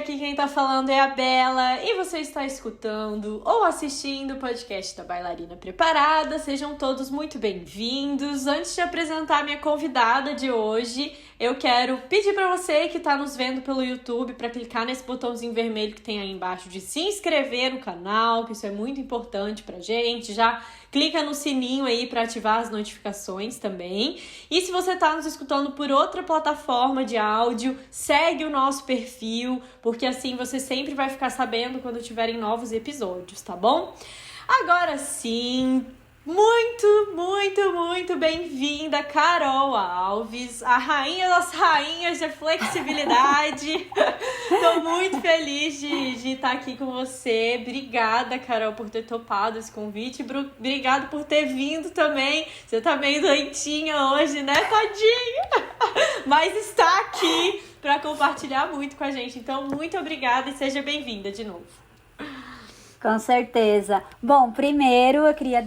aqui quem tá falando é a Bela e você está escutando ou assistindo o podcast da Bailarina Preparada. Sejam todos muito bem-vindos. Antes de apresentar a minha convidada de hoje, eu quero pedir para você que tá nos vendo pelo YouTube para clicar nesse botãozinho vermelho que tem aí embaixo de se inscrever no canal, que isso é muito importante pra gente. Já clica no sininho aí para ativar as notificações também. E se você tá nos escutando por outra plataforma de áudio, segue o nosso perfil, porque assim você sempre vai ficar sabendo quando tiverem novos episódios, tá bom? Agora sim, muito bem-vinda, Carol Alves, a rainha das rainhas da flexibilidade. Tô muito feliz de estar aqui com você. Obrigada, Carol, por ter topado esse convite. Obrigada por ter vindo também. Você tá meio doentinha hoje, né, tadinha? Mas está aqui para compartilhar muito com a gente. Então, muito obrigada e seja bem-vinda de novo. Com certeza. Bom, primeiro eu queria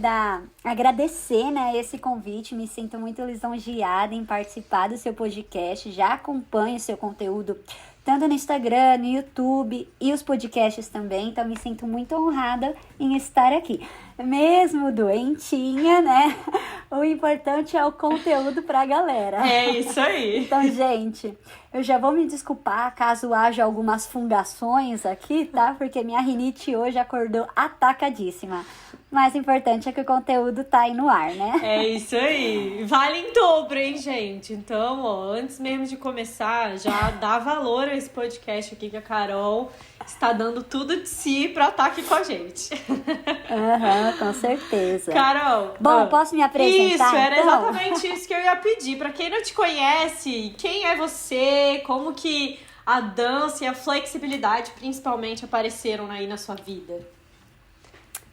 agradecer, né, esse convite. Me sinto muito lisonjeada em participar do seu podcast. Já acompanho o seu conteúdo tanto no Instagram, no YouTube e os podcasts também. Então, me sinto muito honrada em estar aqui. Mesmo doentinha, né? O importante é o conteúdo pra galera. É isso aí. Então, gente, eu já vou me desculpar caso haja algumas fungações aqui, tá? Porque minha rinite hoje acordou atacadíssima. Mas o importante é que o conteúdo tá aí no ar, né? É isso aí. Vale em dobro, hein, gente? Então, ó, antes mesmo de começar, já dá valor a esse podcast aqui que a Carol está dando tudo de si pra estar aqui com a gente. Com certeza. Carol. Bom, posso me apresentar? Isso, era então? exatamente isso que eu ia pedir. Pra quem não te conhece, quem é você? Como que a dança e a flexibilidade, principalmente, apareceram aí na sua vida?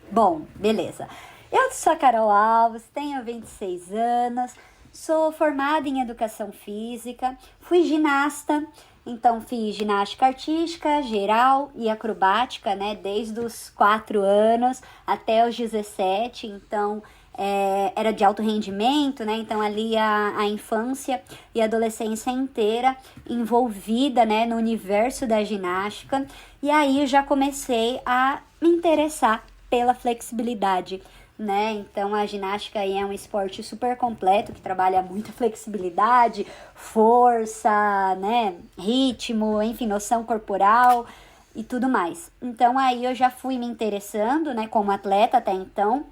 Bom, beleza. Eu sou a Carol Alves, tenho 26 anos, sou formada em Educação Física, fui ginasta, então fiz ginástica artística, geral e acrobática, né, desde os 4 anos até os 17, então era de alto rendimento, né, então ali a infância e a adolescência inteira envolvida, né, no universo da ginástica, e aí eu já comecei a me interessar pela flexibilidade, né? Então a ginástica aí é um esporte super completo que trabalha muita flexibilidade, força, né? Ritmo, enfim, noção corporal e tudo mais. Então aí eu já fui me interessando, né? Como atleta até então.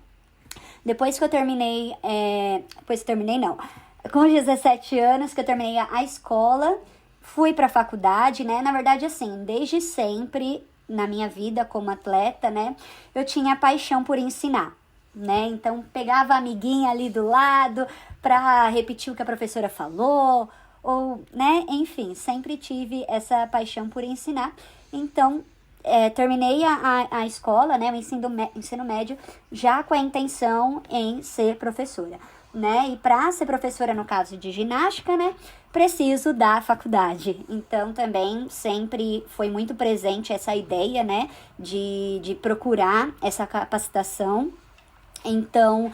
Depois que eu terminei, com 17 anos que eu terminei a escola, fui pra faculdade, né? Na verdade, assim, desde sempre na minha vida como atleta, né, eu tinha paixão por ensinar, né, então pegava a amiguinha ali do lado para repetir o que a professora falou, ou, né, enfim, sempre tive essa paixão por ensinar, então terminei a escola, né, o ensino médio, já com a intenção em ser professora, né, e para ser professora no caso de ginástica, né, preciso da faculdade. Então, também sempre foi muito presente essa ideia, né, de procurar essa capacitação. Então,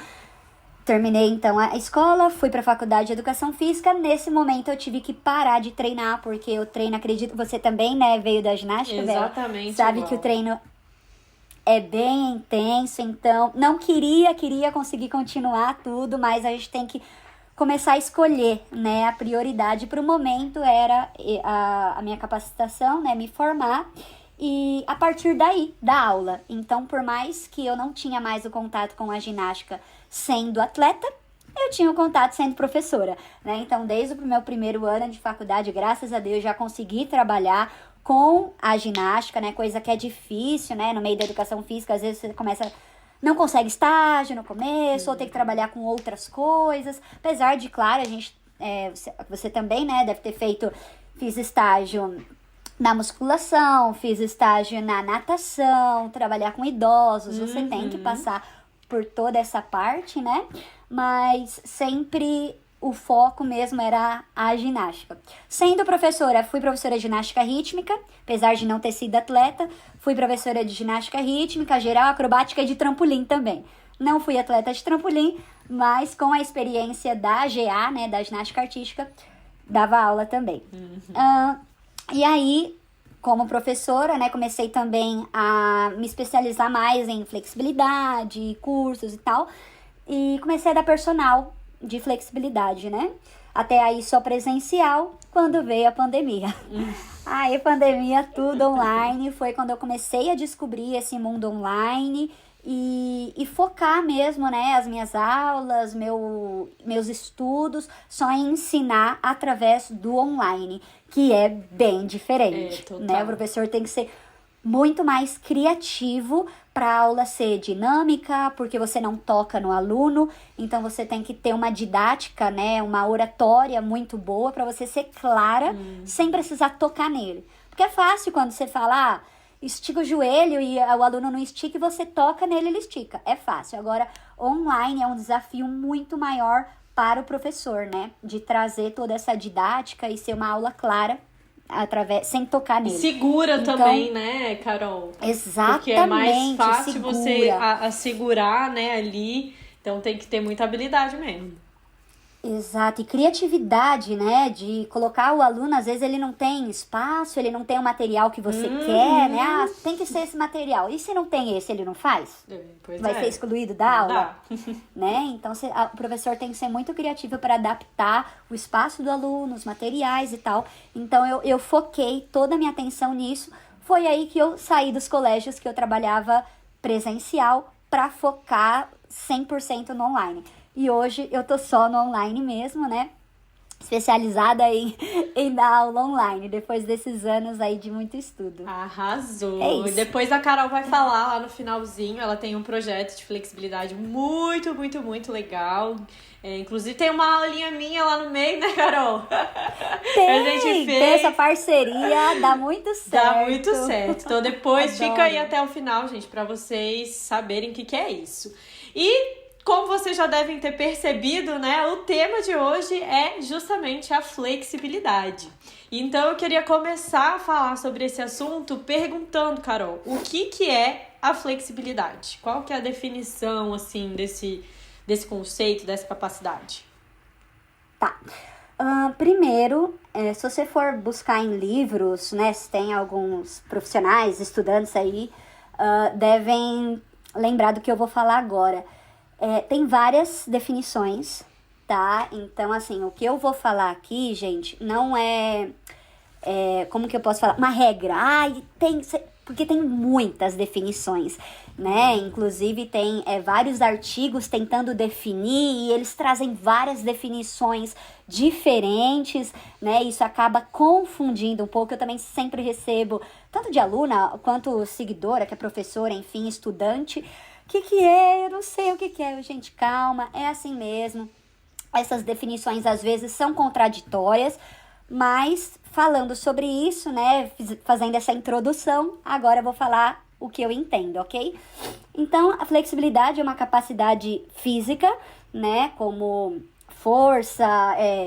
terminei então a escola, fui para a faculdade de Educação Física. Nesse momento, eu tive que parar de treinar, porque eu treino, acredito, você também, né, veio da ginástica, exatamente, sabe igual. Que o treino é bem intenso, então não queria conseguir continuar tudo, mas a gente tem que começar a escolher, né, a prioridade para o momento era a minha capacitação, né, me formar e a partir daí, da aula. Então, por mais que eu não tinha mais o contato com a ginástica sendo atleta, eu tinha o contato sendo professora, né, então desde o meu primeiro ano de faculdade, graças a Deus, já consegui trabalhar com a ginástica, né, coisa que é difícil, né, no meio da educação física, às vezes você não consegue estágio no começo, ou tem que trabalhar com outras coisas. Apesar de, claro, a gente, você também, né, deve ter fiz estágio na musculação, fiz estágio na natação, trabalhar com idosos, você tem que passar por toda essa parte, né? Mas sempre o foco mesmo era a ginástica. Sendo professora, fui professora de ginástica rítmica, apesar de não ter sido atleta, fui professora de ginástica rítmica, geral, acrobática e de trampolim também. Não fui atleta de trampolim, mas com a experiência da GA, né, da ginástica artística, dava aula também. E aí, como professora, né, comecei também a me especializar mais em flexibilidade, cursos e tal, e comecei a dar personal de flexibilidade, né? Até aí só presencial, quando veio a pandemia. Aí pandemia, tudo online, foi quando eu comecei a descobrir esse mundo online e focar mesmo, né, as minhas aulas, meus estudos, só em ensinar através do online, que é bem diferente, né? O professor tem que ser muito mais criativo para a aula ser dinâmica, porque você não toca no aluno, então você tem que ter uma didática, né, uma oratória muito boa para você ser clara, sem precisar tocar nele. Porque é fácil quando você fala, estica o joelho e o aluno não estica e você toca nele, ele estica. É fácil. Agora, online é um desafio muito maior para o professor, né, de trazer toda essa didática e ser uma aula clara, sem tocar nele. Segura então, também, né, Carol? Exatamente. Porque é mais fácil você segurar, né, ali. Então tem que ter muita habilidade mesmo. Exato, e criatividade, né, de colocar o aluno, às vezes ele não tem espaço, ele não tem o material que você quer, né, tem que ser esse material, e se não tem esse, ele não faz? Vai ser excluído da aula? Né, então o professor tem que ser muito criativo para adaptar o espaço do aluno, os materiais e tal, então eu foquei toda a minha atenção nisso, foi aí que eu saí dos colégios que eu trabalhava presencial para focar 100% no online. E hoje eu tô só no online mesmo, né? Especializada em dar aula online, depois desses anos aí de muito estudo. Arrasou! É depois a Carol vai falar lá no finalzinho, ela tem um projeto de flexibilidade muito, muito, muito legal. Inclusive tem uma aulinha minha lá no meio, né, Carol? Tem essa parceria, dá muito certo. Dá muito certo. Então depois fica aí até o final, gente, pra vocês saberem o que é isso. E como vocês já devem ter percebido, né, o tema de hoje é justamente a flexibilidade. Então eu queria começar a falar sobre esse assunto perguntando, Carol, o que é a flexibilidade? Qual que é a definição, assim, desse conceito, dessa capacidade? Tá. Primeiro, se você for buscar em livros, né, se tem alguns profissionais, estudantes aí, devem lembrar do que eu vou falar agora. Tem várias definições, tá? Então, assim, o que eu vou falar aqui, gente, não como que eu posso falar? Uma regra. Porque tem muitas definições, né? Inclusive, tem vários artigos tentando definir e eles trazem várias definições diferentes, né? Isso acaba confundindo um pouco. Eu também sempre recebo, tanto de aluna quanto seguidora, que é professora, enfim, estudante. O que é? Eu não sei o que é. Gente, calma, é assim mesmo. Essas definições às vezes são contraditórias, mas falando sobre isso, né, fazendo essa introdução, agora eu vou falar o que eu entendo, ok? Então, a flexibilidade é uma capacidade física, né, como força,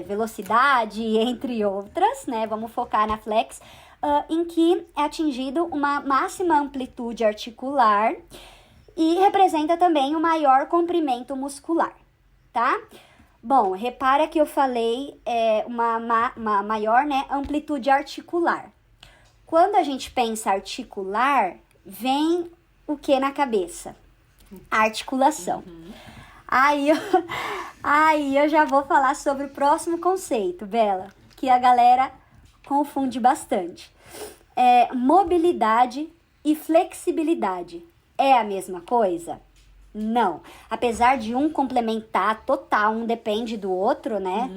velocidade, entre outras, né, vamos focar na flex, em que é atingido uma máxima amplitude articular e representa também o maior comprimento muscular, tá? Bom, repara que eu falei uma maior, né, amplitude articular. Quando a gente pensa articular, vem o que na cabeça? A articulação. Aí eu já vou falar sobre o próximo conceito, Bela, que a galera confunde bastante. Mobilidade e flexibilidade. É a mesma coisa? Não. Apesar de um complementar total, um depende do outro, né?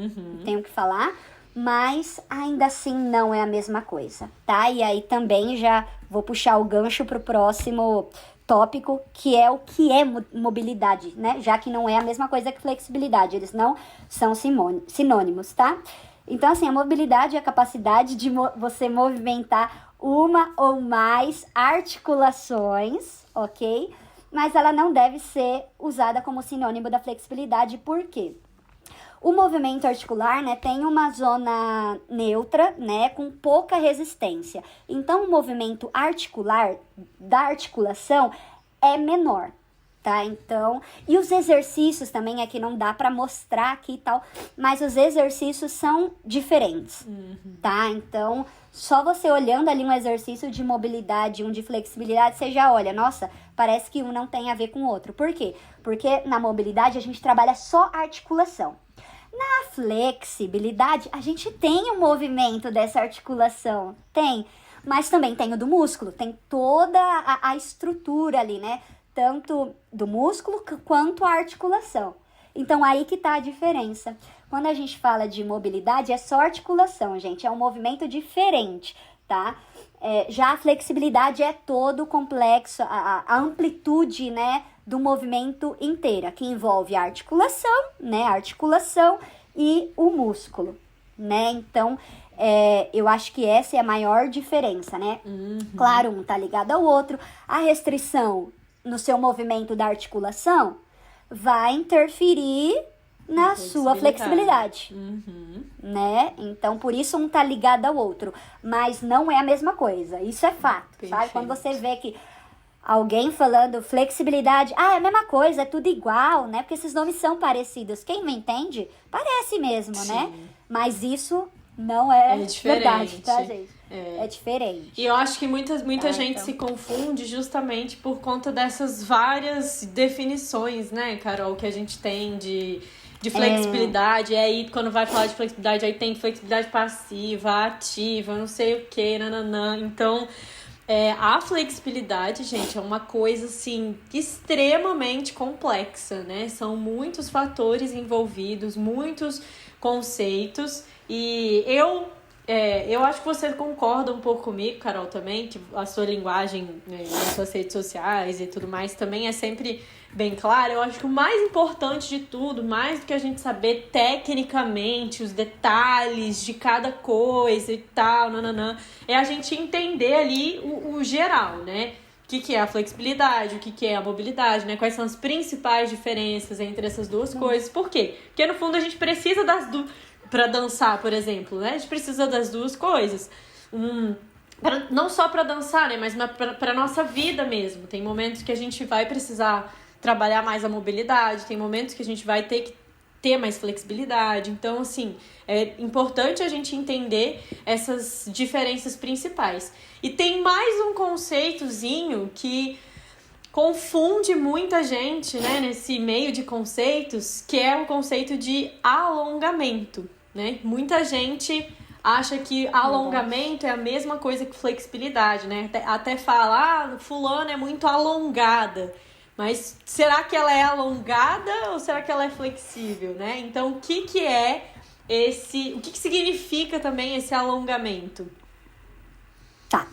Tenho que falar. Mas ainda assim não é a mesma coisa, tá? E aí também já vou puxar o gancho pro próximo tópico, que é o que é mobilidade, né? Já que não é a mesma coisa que flexibilidade. Eles não são sinônimos, tá? Então, assim, a mobilidade é a capacidade de você movimentar uma ou mais articulações, ok? Mas ela não deve ser usada como sinônimo da flexibilidade, por quê? O movimento articular, né, tem uma zona neutra, né, com pouca resistência. Então, o movimento articular da articulação é menor. tá? Então, e os exercícios também, é que não dá pra mostrar aqui e tal, mas os exercícios são diferentes, tá? Então, só você olhando ali um exercício de mobilidade, um de flexibilidade, você já olha, nossa, parece que um não tem a ver com o outro. Por quê? Porque na mobilidade a gente trabalha só articulação. Na flexibilidade, a gente tem o movimento dessa articulação, tem, mas também tem o do músculo, tem toda a estrutura ali, né? Tanto do músculo quanto a articulação. Então, aí que tá a diferença. Quando a gente fala de mobilidade, é só articulação, gente. É um movimento diferente, tá? Já a flexibilidade é todo o complexo, a amplitude, né, do movimento inteira, que envolve a articulação, né? A articulação e o músculo, né? Então, eu acho que essa é a maior diferença, né? Claro, um tá ligado ao outro. A restrição no seu movimento da articulação vai interferir na sua flexibilidade, né? Então, por isso um tá ligado ao outro, mas não é a mesma coisa, isso é fato, sabe? Quando você vê que alguém falando flexibilidade, é a mesma coisa, é tudo igual, né? Porque esses nomes são parecidos, quem não entende, parece mesmo, né? Mas isso não é verdade, tá, gente? É diferente. E eu acho que muita gente então se confunde justamente por conta dessas várias definições, né, Carol, que a gente tem de flexibilidade. E aí, quando vai falar de flexibilidade, aí tem flexibilidade passiva, ativa, não sei o que, nananã. Então, a flexibilidade, gente, é uma coisa, assim, extremamente complexa, né? São muitos fatores envolvidos, muitos conceitos. E eu acho que você concorda um pouco comigo, Carol, também, que a sua linguagem, né, nas suas redes sociais e tudo mais também é sempre bem clara. Eu acho que o mais importante de tudo, mais do que a gente saber tecnicamente os detalhes de cada coisa e tal, nananã, é a gente entender ali o geral, né? O que é a flexibilidade, o que é a mobilidade, né? Quais são as principais diferenças entre essas duas coisas. Por quê? Porque, no fundo, a gente precisa das duas. Para dançar, por exemplo, né? A gente precisa das duas coisas. Não só para dançar, né? Mas para nossa vida mesmo. Tem momentos que a gente vai precisar trabalhar mais a mobilidade, tem momentos que a gente vai ter que ter mais flexibilidade. Então, assim, é importante a gente entender essas diferenças principais. E tem mais um conceitozinho que confunde muita gente, né, nesse meio de conceitos, que é o conceito de alongamento, né? Muita gente acha que alongamento é a mesma coisa que flexibilidade, né? Até fala, fulano é muito alongada. Mas será que ela é alongada ou será que ela é flexível, né? Então, o que é o que significa também esse alongamento? Tá.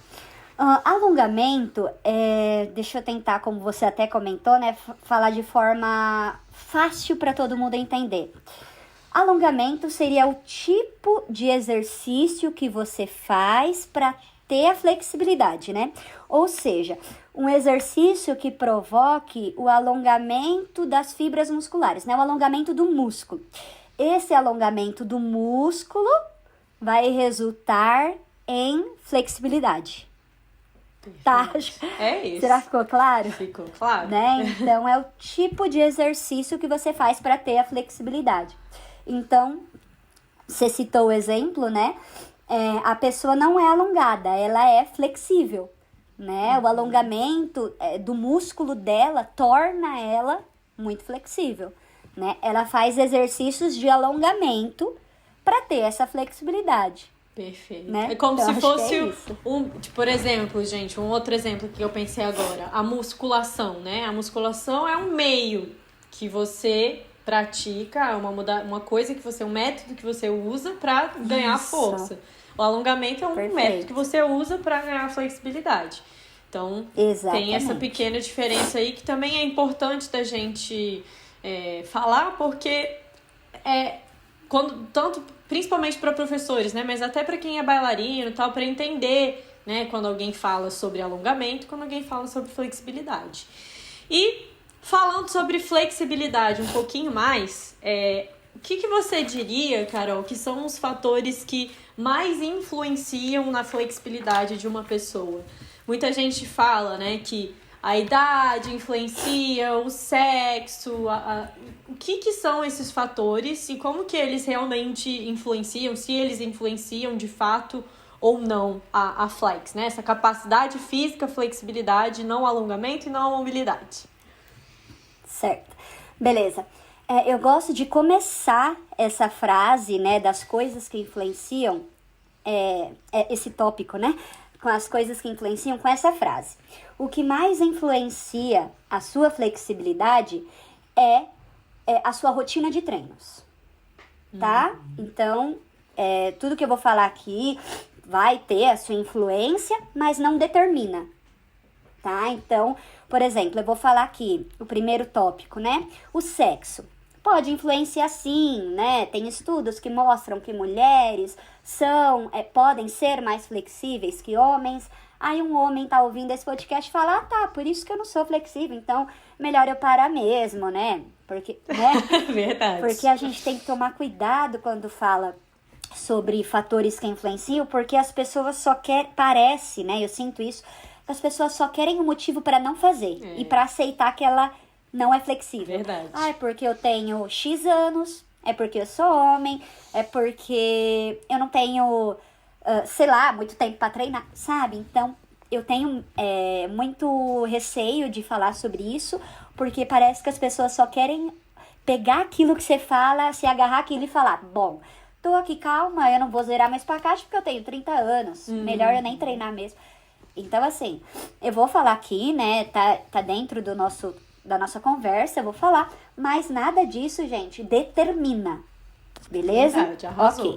Alongamento, deixa eu tentar, como você até comentou, né, falar de forma fácil para todo mundo entender. Alongamento seria o tipo de exercício que você faz para ter a flexibilidade, né? Ou seja, um exercício que provoque o alongamento das fibras musculares, né? O alongamento do músculo. Esse alongamento do músculo vai resultar em flexibilidade. Tá? É isso. Será que ficou claro? Ficou claro. Né? Então, é o tipo de exercício que você faz para ter a flexibilidade. Então, você citou o exemplo, né? A pessoa não é alongada, ela é flexível, né? O alongamento do músculo dela torna ela muito flexível, né? Ela faz exercícios de alongamento para ter essa flexibilidade. Perfeito. Né? É como então, se fosse por exemplo, gente, um outro exemplo que eu pensei agora, a musculação, né? A musculação é um meio que você pratica, uma coisa que um método que você usa para ganhar força. O alongamento é um método que você usa para ganhar flexibilidade. Então, tem essa pequena diferença aí que também é importante da gente falar, porque principalmente para professores, né? Mas até para quem é bailarino e tal, para entender, né? Quando alguém fala sobre alongamento, quando alguém fala sobre flexibilidade. E falando sobre flexibilidade um pouquinho mais, o que você diria, Carol, que são os fatores que mais influenciam na flexibilidade de uma pessoa? Muita gente fala, né, que a idade influencia, o sexo, o que são esses fatores e como que eles realmente influenciam, se eles influenciam de fato ou não a flex, né? Essa capacidade física, flexibilidade, não alongamento e não mobilidade. Certo. Beleza. Eu gosto de começar essa frase, né, das coisas que influenciam esse tópico, né, com as coisas que influenciam com essa frase. O que mais influencia a sua flexibilidade é a sua rotina de treinos, tá? Então, tudo que eu vou falar aqui vai ter a sua influência, mas não determina, tá? Então, por exemplo, eu vou falar aqui o primeiro tópico, né? O sexo. Pode influenciar sim, né? Tem estudos que mostram que mulheres podem ser mais flexíveis que homens. Aí um homem tá ouvindo esse podcast e fala, tá, por isso que eu não sou flexível, então melhor eu parar mesmo, né? Porque, né? Verdade. Porque a gente tem que tomar cuidado quando fala sobre fatores que influenciam, porque as pessoas só querem, parece, né? Eu sinto isso, as pessoas só querem um motivo para não fazer e para aceitar que ela não é flexível. Verdade. É porque eu tenho X anos, é porque eu sou homem, é porque eu não tenho, sei lá, muito tempo para treinar, sabe? Então, eu tenho muito receio de falar sobre isso, porque parece que as pessoas só querem pegar aquilo que você fala, se agarrar aquilo e falar, bom, tô aqui calma, eu não vou zerar meu espacate porque eu tenho 30 anos, melhor eu nem treinar mesmo. Então, assim, eu vou falar aqui, né, tá dentro da nossa conversa, eu vou falar, mas nada disso, gente, determina, beleza? Verdade, arrasou.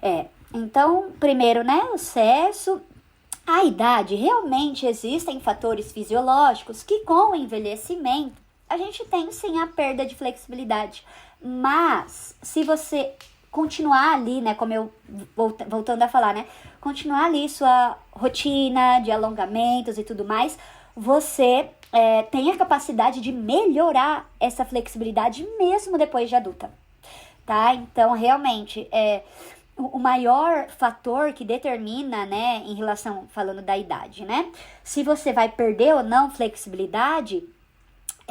Ok. Então, primeiro, né, o sexo, a idade, realmente existem fatores fisiológicos que com o envelhecimento, a gente tem sim a perda de flexibilidade, mas se você continuar ali, né, como eu, voltando a falar, né, continuar ali sua rotina de alongamentos e tudo mais, você tem a capacidade de melhorar essa flexibilidade mesmo depois de adulta, tá? Então, realmente, o maior fator que determina, né, em relação, falando da idade, né, se você vai perder ou não flexibilidade,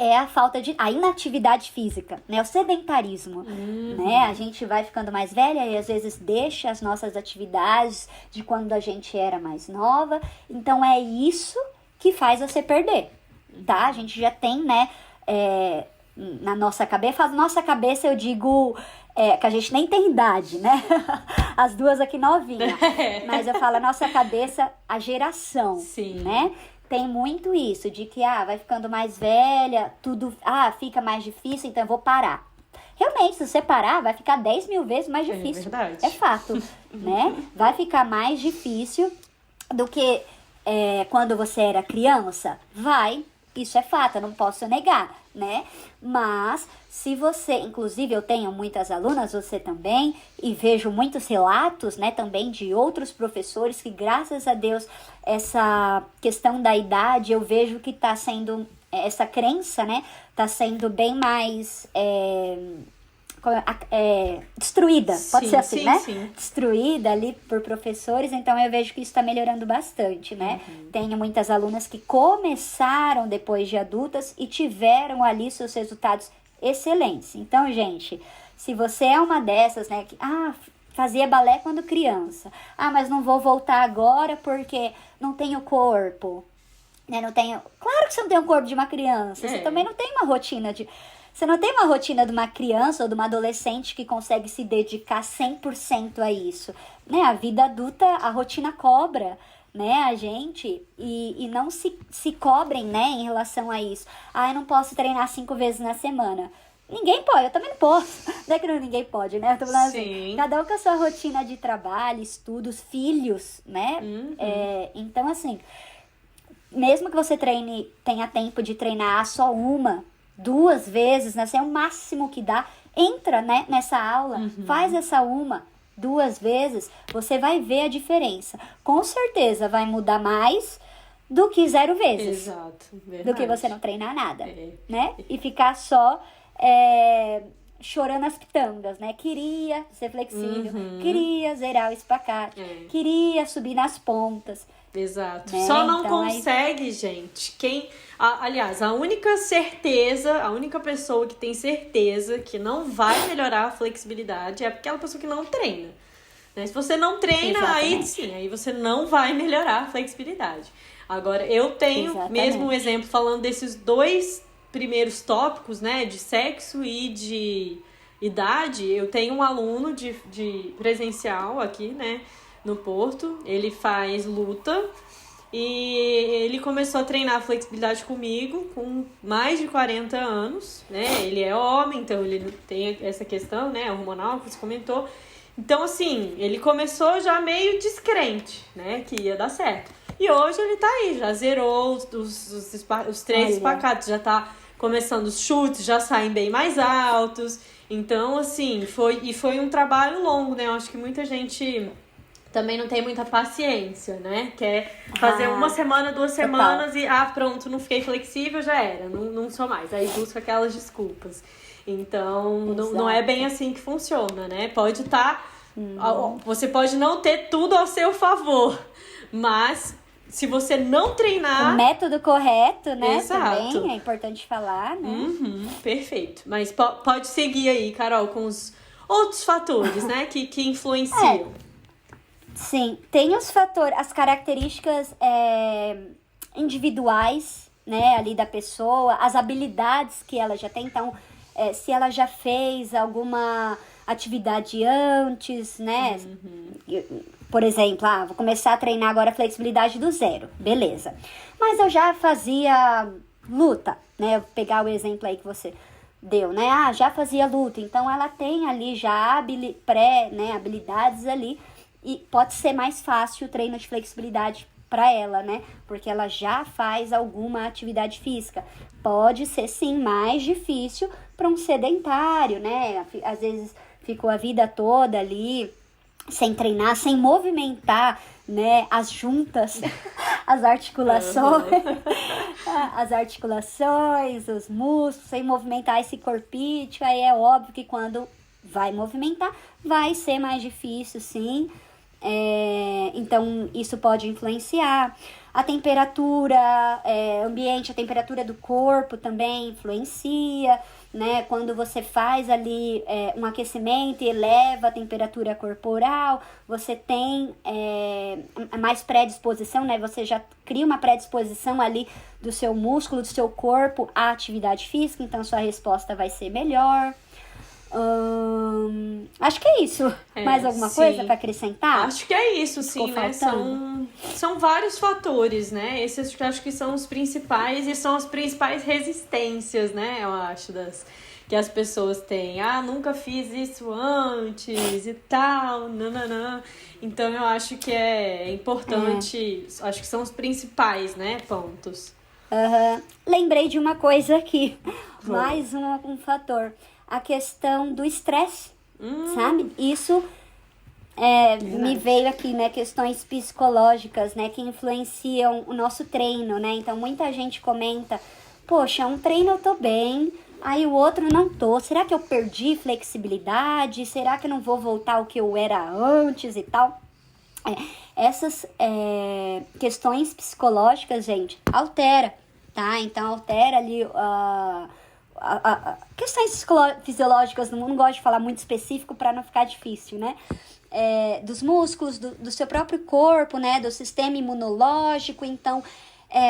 é a inatividade física, né? O sedentarismo, né? A gente vai ficando mais velha e às vezes deixa as nossas atividades de quando a gente era mais nova. Então, é isso que faz você perder, tá? A gente já tem, né, na nossa cabeça, eu digo que a gente nem tem idade, né? As duas aqui novinhas. Mas eu falo a nossa cabeça, a geração, Sim. né? Tem muito isso, de que vai ficando mais velha, tudo fica mais difícil, então eu vou parar. Realmente, se você parar, vai ficar 10 mil vezes mais difícil. É verdade. É fato, né? Vai ficar mais difícil do que quando você era criança? Vai, isso é fato, eu não posso negar, né? Mas, se você, inclusive eu tenho muitas alunas, você também, e vejo muitos relatos, né, também de outros professores que, graças a Deus, essa questão da idade, eu vejo que tá sendo, essa crença, né, tá sendo bem mais destruída, pode ser assim, né? Sim. Destruída ali por professores, então eu vejo que isso está melhorando bastante, né? Tenho muitas alunas que começaram depois de adultas e tiveram ali seus resultados excelentes. Então, gente, se você é uma dessas, né, que fazia balé quando criança, mas não vou voltar agora porque não tenho corpo, né? Claro que você não tem o corpo de uma criança, você também não tem uma rotina Você não tem uma rotina de uma criança ou de uma adolescente que consegue se dedicar 100% a isso, né? A vida adulta, a rotina cobra, né, a gente, e não se cobrem, né, em relação a isso. Eu não posso treinar 5 vezes na semana. Ninguém pode, eu também não posso. Não é que ninguém pode, né? Eu tô falando assim, cada um com a sua rotina de trabalho, estudos, filhos, né? Então, assim, mesmo que você tenha tempo de treinar só 1, 2 vezes, né? É o máximo que dá. Entra, né, nessa aula, faz essa 1, 2 vezes, você vai ver a diferença. Com certeza vai mudar mais do que 0 vezes. Exato, verdade. Do que você não treinar nada, né? E ficar só chorando as pitangas, né? Queria ser flexível, queria zerar o espacate, queria subir nas pontas. Exato. Né? Só não Então, consegue, gente, aliás, a única pessoa que tem certeza que não vai melhorar a flexibilidade é aquela pessoa que não treina. Né? Se você não treina, aí sim, aí você não vai melhorar a flexibilidade. Agora, eu tenho mesmo um exemplo falando desses 2 primeiros tópicos, né, de sexo e de idade. Eu tenho um aluno de presencial aqui, né, no Porto. Ele faz luta e ele começou a treinar flexibilidade comigo com mais de 40 anos, né? Ele é homem, então ele tem essa questão, né, hormonal que você comentou. Então, assim, ele começou já meio descrente, né, que ia dar certo. E hoje ele tá aí, já zerou os 3 espacatos, já tá começando os chutes, já saem bem mais altos. Então, assim, foi um trabalho longo, né? Eu acho que muita gente também não tem muita paciência, né? Quer fazer uma semana, 2 semanas e, pronto, não fiquei flexível, já era, não sou mais. Aí busca aquelas desculpas. Então, não é bem assim que funciona, né? Pode estar... Você pode não ter tudo ao seu favor, mas se você não treinar... O método correto, né? Exato. Também é importante falar, né? Perfeito. Mas pode seguir aí, Carol, com os outros fatores, né? Que influenciam. Sim, tem os fatores, as características individuais, né, ali da pessoa, as habilidades que ela já tem. Então, se ela já fez alguma atividade antes, né? Por exemplo, vou começar a treinar agora a flexibilidade do 0, beleza. Mas eu já fazia luta, né? Vou pegar o exemplo aí que você deu, né? Já fazia luta, então ela tem ali já habilidades ali e pode ser mais fácil o treino de flexibilidade para ela, né? Porque ela já faz alguma atividade física. Pode ser sim mais difícil para um sedentário, né? Às vezes ficou a vida toda ali sem treinar, sem movimentar, né, as juntas, as articulações, os músculos, sem movimentar esse corpício. Aí é óbvio que quando vai movimentar, vai ser mais difícil, sim. Então, isso pode influenciar. A temperatura ambiente, a temperatura do corpo também influencia, né? Quando você faz ali um aquecimento e eleva a temperatura corporal, você tem mais predisposição, né? Você já cria uma predisposição ali do seu músculo, do seu corpo à atividade física, então sua resposta vai ser melhor. Acho que é isso. Mais alguma coisa para acrescentar? Acho que é isso, sim, né? São vários fatores, né? Esses acho que são os principais e são as principais resistências, né? Eu acho, que as pessoas têm. Nunca fiz isso antes e tal, nananã. Então eu acho que é importante, acho que são os principais, né, pontos. Lembrei de uma coisa aqui, mais um fator. A questão do estresse, sabe? Isso me veio aqui, né? Questões psicológicas, né? Que influenciam o nosso treino, né? Então, muita gente comenta, poxa, um treino eu tô bem, aí o outro não tô. Será que eu perdi flexibilidade? Será que eu não vou voltar ao que eu era antes e tal? Essas questões psicológicas, gente, altera, tá? Então, altera ali... questões fisiológicas, não gosto de falar muito específico para não ficar difícil, né? Dos músculos, do seu próprio corpo, né? Do sistema imunológico. Então,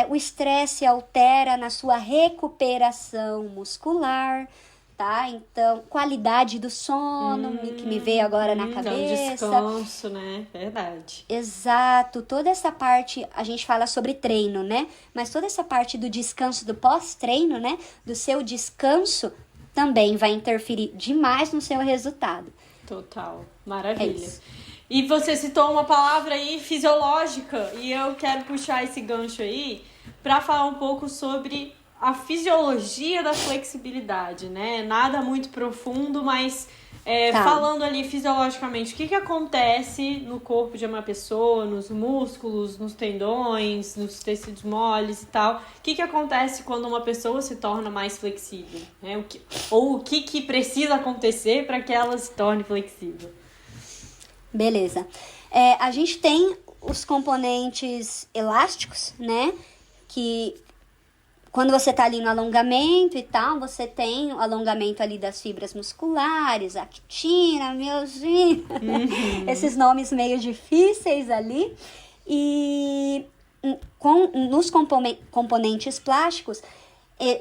o estresse altera na sua recuperação muscular, tá? Então, qualidade do sono, que me veio agora na cabeça. Descanso, né? Verdade. Exato. Toda essa parte, a gente fala sobre treino, né? Mas toda essa parte do descanso, do pós-treino, né? Do seu descanso, também vai interferir demais no seu resultado. Total. Maravilha. E você citou uma palavra aí, fisiológica, e eu quero puxar esse gancho aí para falar um pouco sobre a fisiologia da flexibilidade, né? Nada muito profundo, mas falando ali fisiologicamente, o que acontece no corpo de uma pessoa, nos músculos, nos tendões, nos tecidos moles e tal? O que acontece quando uma pessoa se torna mais flexível? Né? O que precisa acontecer para que ela se torne flexível? Beleza. A gente tem os componentes elásticos, né? Que quando você tá ali no alongamento e tal, você tem o alongamento ali das fibras musculares, actina, miosina, esses nomes meio difíceis ali. E nos componentes plásticos,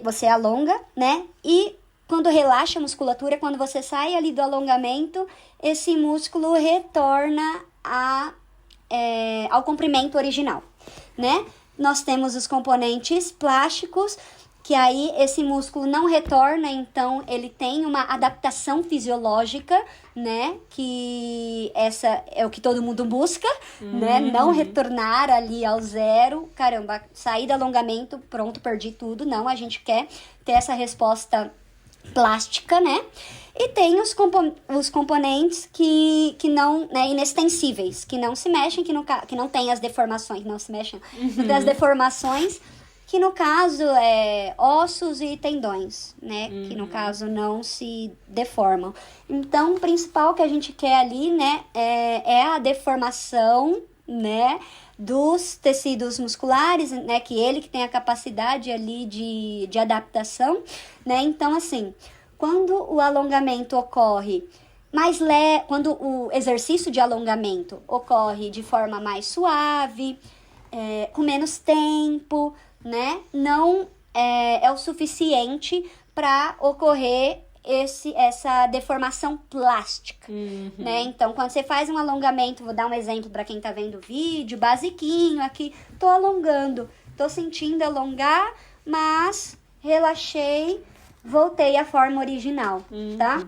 você alonga, né? E quando relaxa a musculatura, quando você sai ali do alongamento, esse músculo retorna ao comprimento original, né? Nós temos os componentes plásticos, que aí esse músculo não retorna, então ele tem uma adaptação fisiológica, né? Que essa é o que todo mundo busca, né? Não retornar ali ao zero. Caramba, sair do alongamento, pronto, perdi tudo. Não, a gente quer ter essa resposta plástica, né? E tem os componentes que não, né, inextensíveis, que não se mexem, que não tem as deformações, não se mexem, não tem as deformações, que no caso é ossos e tendões, né? Que no caso não se deformam. Então, o principal que a gente quer ali, né, é a deformação, né, dos tecidos musculares, né, que tem a capacidade ali de adaptação, né? Então, assim, quando o alongamento ocorre quando o exercício de alongamento ocorre de forma mais suave, com menos tempo, né? Não é o suficiente para ocorrer essa deformação plástica, né? Então, quando você faz um alongamento, vou dar um exemplo para quem tá vendo o vídeo, basiquinho aqui, tô alongando, tô sentindo alongar, mas relaxei, voltei à forma original, tá?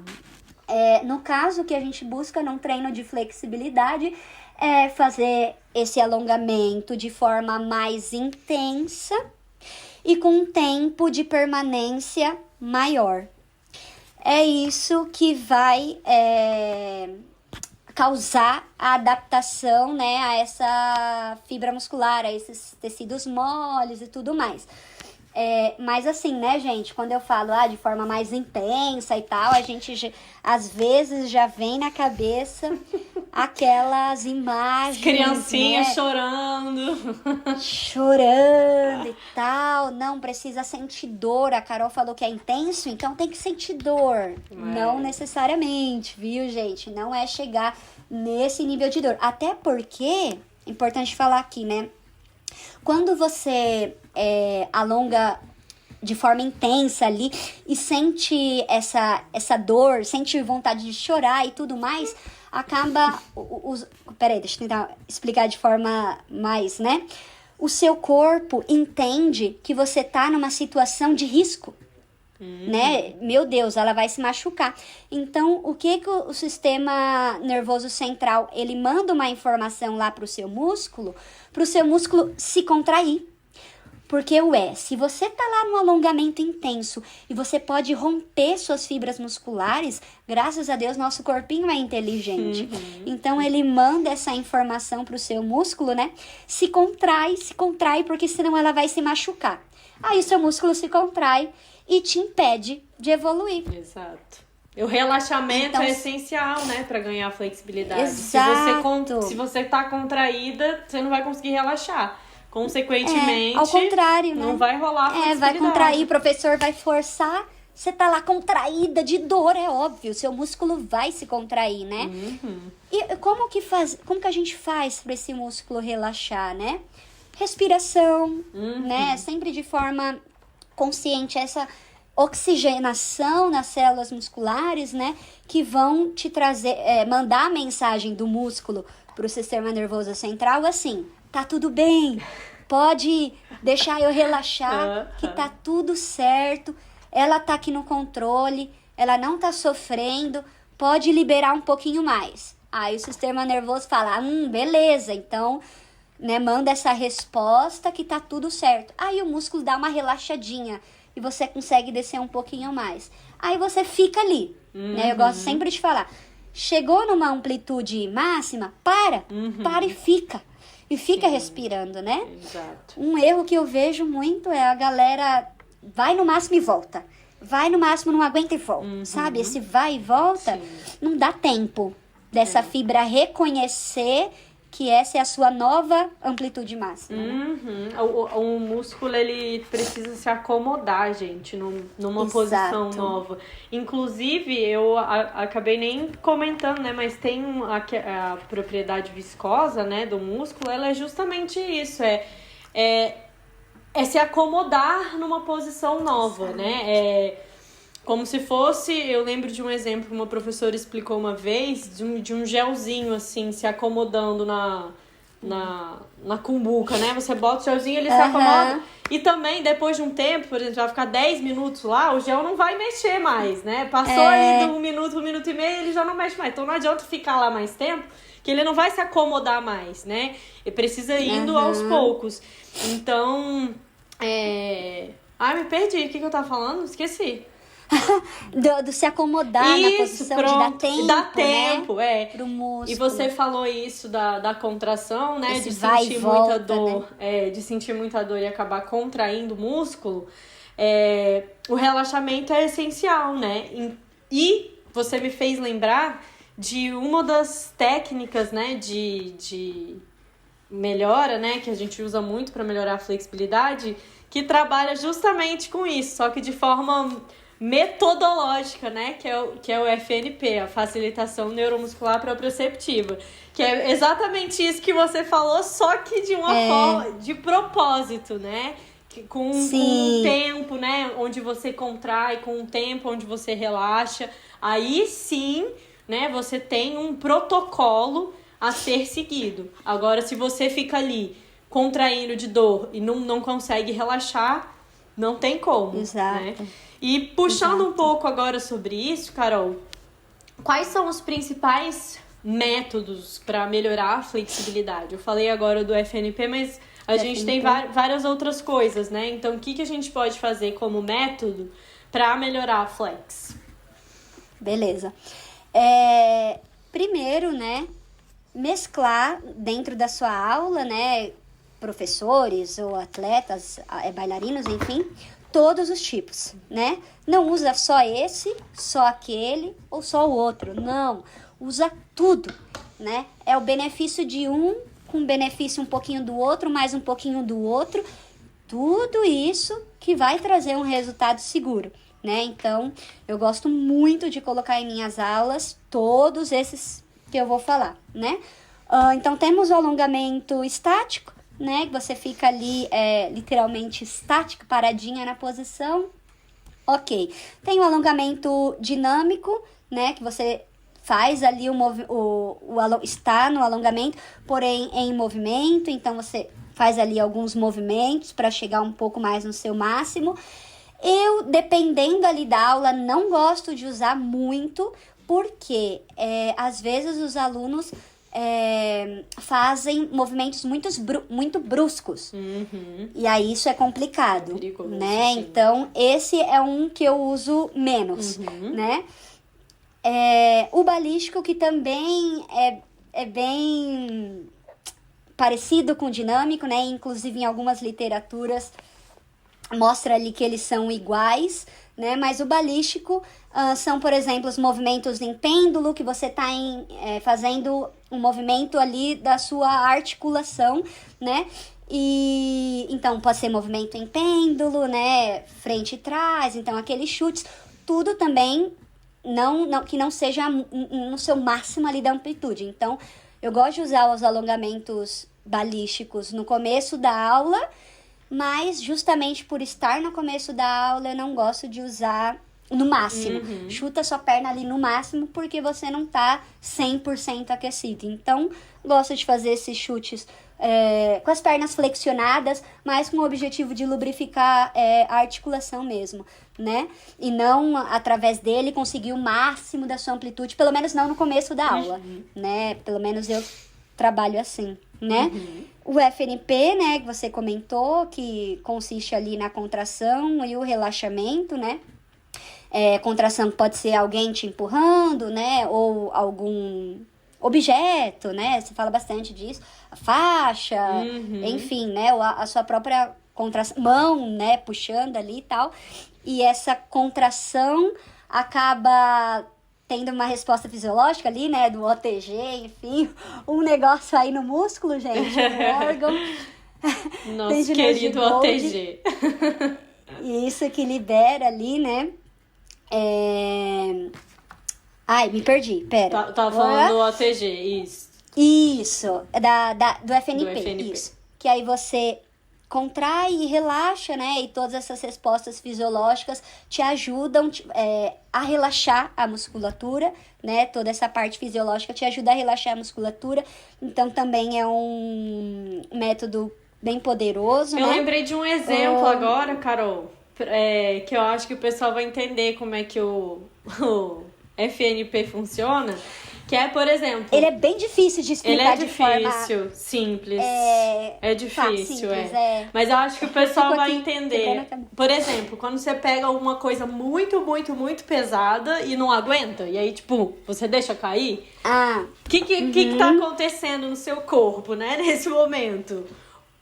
No caso, o que a gente busca num treino de flexibilidade é fazer esse alongamento de forma mais intensa e com um tempo de permanência maior. É isso que vai causar a adaptação, né, a essa fibra muscular, a esses tecidos moles e tudo mais. Mas assim, né, gente, quando eu falo de forma mais intensa e tal, a gente às vezes já vem na cabeça aquelas imagens, criancinhas, né? Chorando e tal, não precisa sentir dor. A Carol falou que é intenso, então tem que sentir dor. Não necessariamente, viu, gente? Não é chegar nesse nível de dor. Até porque, é importante falar aqui, né? Quando você alonga de forma intensa ali e sente essa dor, sente vontade de chorar e tudo mais, acaba... Peraí, deixa eu tentar explicar de forma mais, né? O seu corpo entende que você tá numa situação de risco, né? Meu Deus, ela vai se machucar. Então, o que o sistema nervoso central, ele manda uma informação lá pro seu músculo se contrair. Porque se você tá lá no alongamento intenso e você pode romper suas fibras musculares, graças a Deus, nosso corpinho é inteligente. Então, ele manda essa informação pro seu músculo, né? Se contrai, porque senão ela vai se machucar. Aí o seu músculo se contrai e te impede de evoluir. Exato. O relaxamento é essencial, né, para ganhar flexibilidade. Exato. Se você tá contraída, você não vai conseguir relaxar. Consequentemente, ao contrário, né? Não vai rolar flexibilidade. Vai contrair, o professor vai forçar, você tá lá contraída de dor, é óbvio, seu músculo vai se contrair, né? E como que a gente faz para esse músculo relaxar, né? Respiração, né? Sempre de forma consciente, essa oxigenação nas células musculares, né? Que vão te trazer, mandar a mensagem do músculo pro sistema nervoso central, assim... Tá tudo bem, pode deixar eu relaxar, que tá tudo certo, ela tá aqui no controle, ela não tá sofrendo, pode liberar um pouquinho mais. Aí o sistema nervoso fala, beleza, então, né, manda essa resposta que tá tudo certo. Aí o músculo dá uma relaxadinha e você consegue descer um pouquinho mais. Aí você fica ali, né, eu gosto sempre de falar, chegou numa amplitude máxima, para e fica. E fica respirando, né? Exato. Um erro que eu vejo muito é a galera vai no máximo e volta. Vai no máximo, não aguenta e volta. Sabe? Esse vai e volta, não dá tempo dessa fibra reconhecer que essa é a sua nova amplitude máxima. Uhum. O músculo, ele precisa se acomodar, gente, numa Exato. posição nova. Inclusive, eu acabei nem comentando, né? Mas tem a propriedade viscosa, né, do músculo, ela é justamente isso, é se acomodar numa posição nova, né? Como se fosse, eu lembro de um exemplo que uma professora explicou uma vez, de um gelzinho, assim, se acomodando na cumbuca, né? Você bota o gelzinho, ele se acomoda. E também, depois de um tempo, por exemplo, vai ficar 10 minutos lá, o gel não vai mexer mais, né? Passou ali de um minuto e meio, ele já não mexe mais. Então não adianta ficar lá mais tempo, que ele não vai se acomodar mais, né? Ele precisa ir indo aos poucos. Então, Ai, me perdi. O que eu tava falando? Esqueci. do se acomodar na posição, pronto. de dar tempo, né? Pro músculo. E você falou isso da contração, né? Esse de vai sentir e volta, muita dor, né? De sentir muita dor e acabar contraindo o músculo. O relaxamento é essencial, né? E você me fez lembrar de uma das técnicas, né? De melhora, né? Que a gente usa muito para melhorar a flexibilidade, que trabalha justamente com isso, só que de forma metodológica, né? Que é o FNP, a facilitação neuromuscular proprioceptiva, que é exatamente isso que você falou, só que de uma forma, de propósito, né? Com um tempo, né? Onde você contrai, com um tempo onde você relaxa. Aí sim, né? Você tem um protocolo a ser seguido. Agora, se você fica ali contraindo de dor e não consegue relaxar, não tem como. Exato. Né? E puxando um pouco agora sobre isso, Carol, quais são os principais métodos para melhorar a flexibilidade? Eu falei agora do FNP, mas a gente tem várias outras coisas, né? Então, o que a gente pode fazer como método para melhorar a flex? Beleza. Primeiro, né, mesclar dentro da sua aula, né, professores ou atletas, bailarinos, enfim, todos os tipos, né? Não usa só esse, só aquele ou só o outro. Não, usa tudo, né? É o benefício de um com benefício um pouquinho do outro, mais um pouquinho do outro. Tudo isso que vai trazer um resultado seguro, né? Então, eu gosto muito de colocar em minhas aulas todos esses que eu vou falar, né? Então, temos o alongamento estático, né? Que você fica ali literalmente estática, paradinha na posição. Ok. Tem o alongamento dinâmico, né? Que você faz ali está no alongamento, porém em movimento. Então, você faz ali alguns movimentos para chegar um pouco mais no seu máximo. Eu, dependendo ali da aula, não gosto de usar muito, porque às vezes os alunos fazem movimentos muito bruscos. Uhum. E aí isso é complicado, Perigoso, né? sim. Então, esse é um que eu uso menos, né? O balístico, que também é bem parecido com o dinâmico, né? Inclusive, em algumas literaturas mostra ali que eles são iguais, né? Mas o balístico são, por exemplo, os movimentos em pêndulo, que você está fazendo um movimento ali da sua articulação, né? E então pode ser movimento em pêndulo, né? Frente e trás, então aqueles chutes, tudo também que não seja no seu máximo ali da amplitude. Então, eu gosto de usar os alongamentos balísticos no começo da aula, mas justamente por estar no começo da aula, eu não gosto de usar no máximo. Chuta sua perna ali no máximo, porque você não tá 100% aquecido. Então, gosto de fazer esses chutes com as pernas flexionadas, mas com o objetivo de lubrificar a articulação mesmo, né? E não, através dele, conseguir o máximo da sua amplitude, pelo menos não no começo da aula, né? Pelo menos eu trabalho assim, né? O FNP, né, que você comentou, que consiste ali na contração e o relaxamento, né? Contração pode ser alguém te empurrando, né? Ou algum objeto, né? Você fala bastante disso. A faixa, enfim, né? Ou a sua própria mão, né? Puxando ali e tal. E essa contração acaba tendo uma resposta fisiológica ali, né, do OTG, enfim, um negócio aí no músculo, gente, um órgão. Nosso querido OTG. Isso que libera ali, né? Ai, me perdi, pera. Tava falando do OTG, isso. Isso, do FNP, isso. Que aí você contrai e relaxa, né? E todas essas respostas fisiológicas te ajudam a relaxar a musculatura, né? Toda essa parte fisiológica te ajuda a relaxar a musculatura. Então, também é um método bem poderoso, né? Eu lembrei de um exemplo agora, Carol, que eu acho que o pessoal vai entender como é que o FNP funciona. Que é, por exemplo... Ele é bem difícil de explicar de forma... Ele é difícil, simples. É difícil, simples, Mas eu acho que o pessoal vai entender. Por exemplo, quando você pega alguma coisa muito, muito, muito pesada e não aguenta, e aí, tipo, você deixa cair, o que tá acontecendo no seu corpo, né, nesse momento?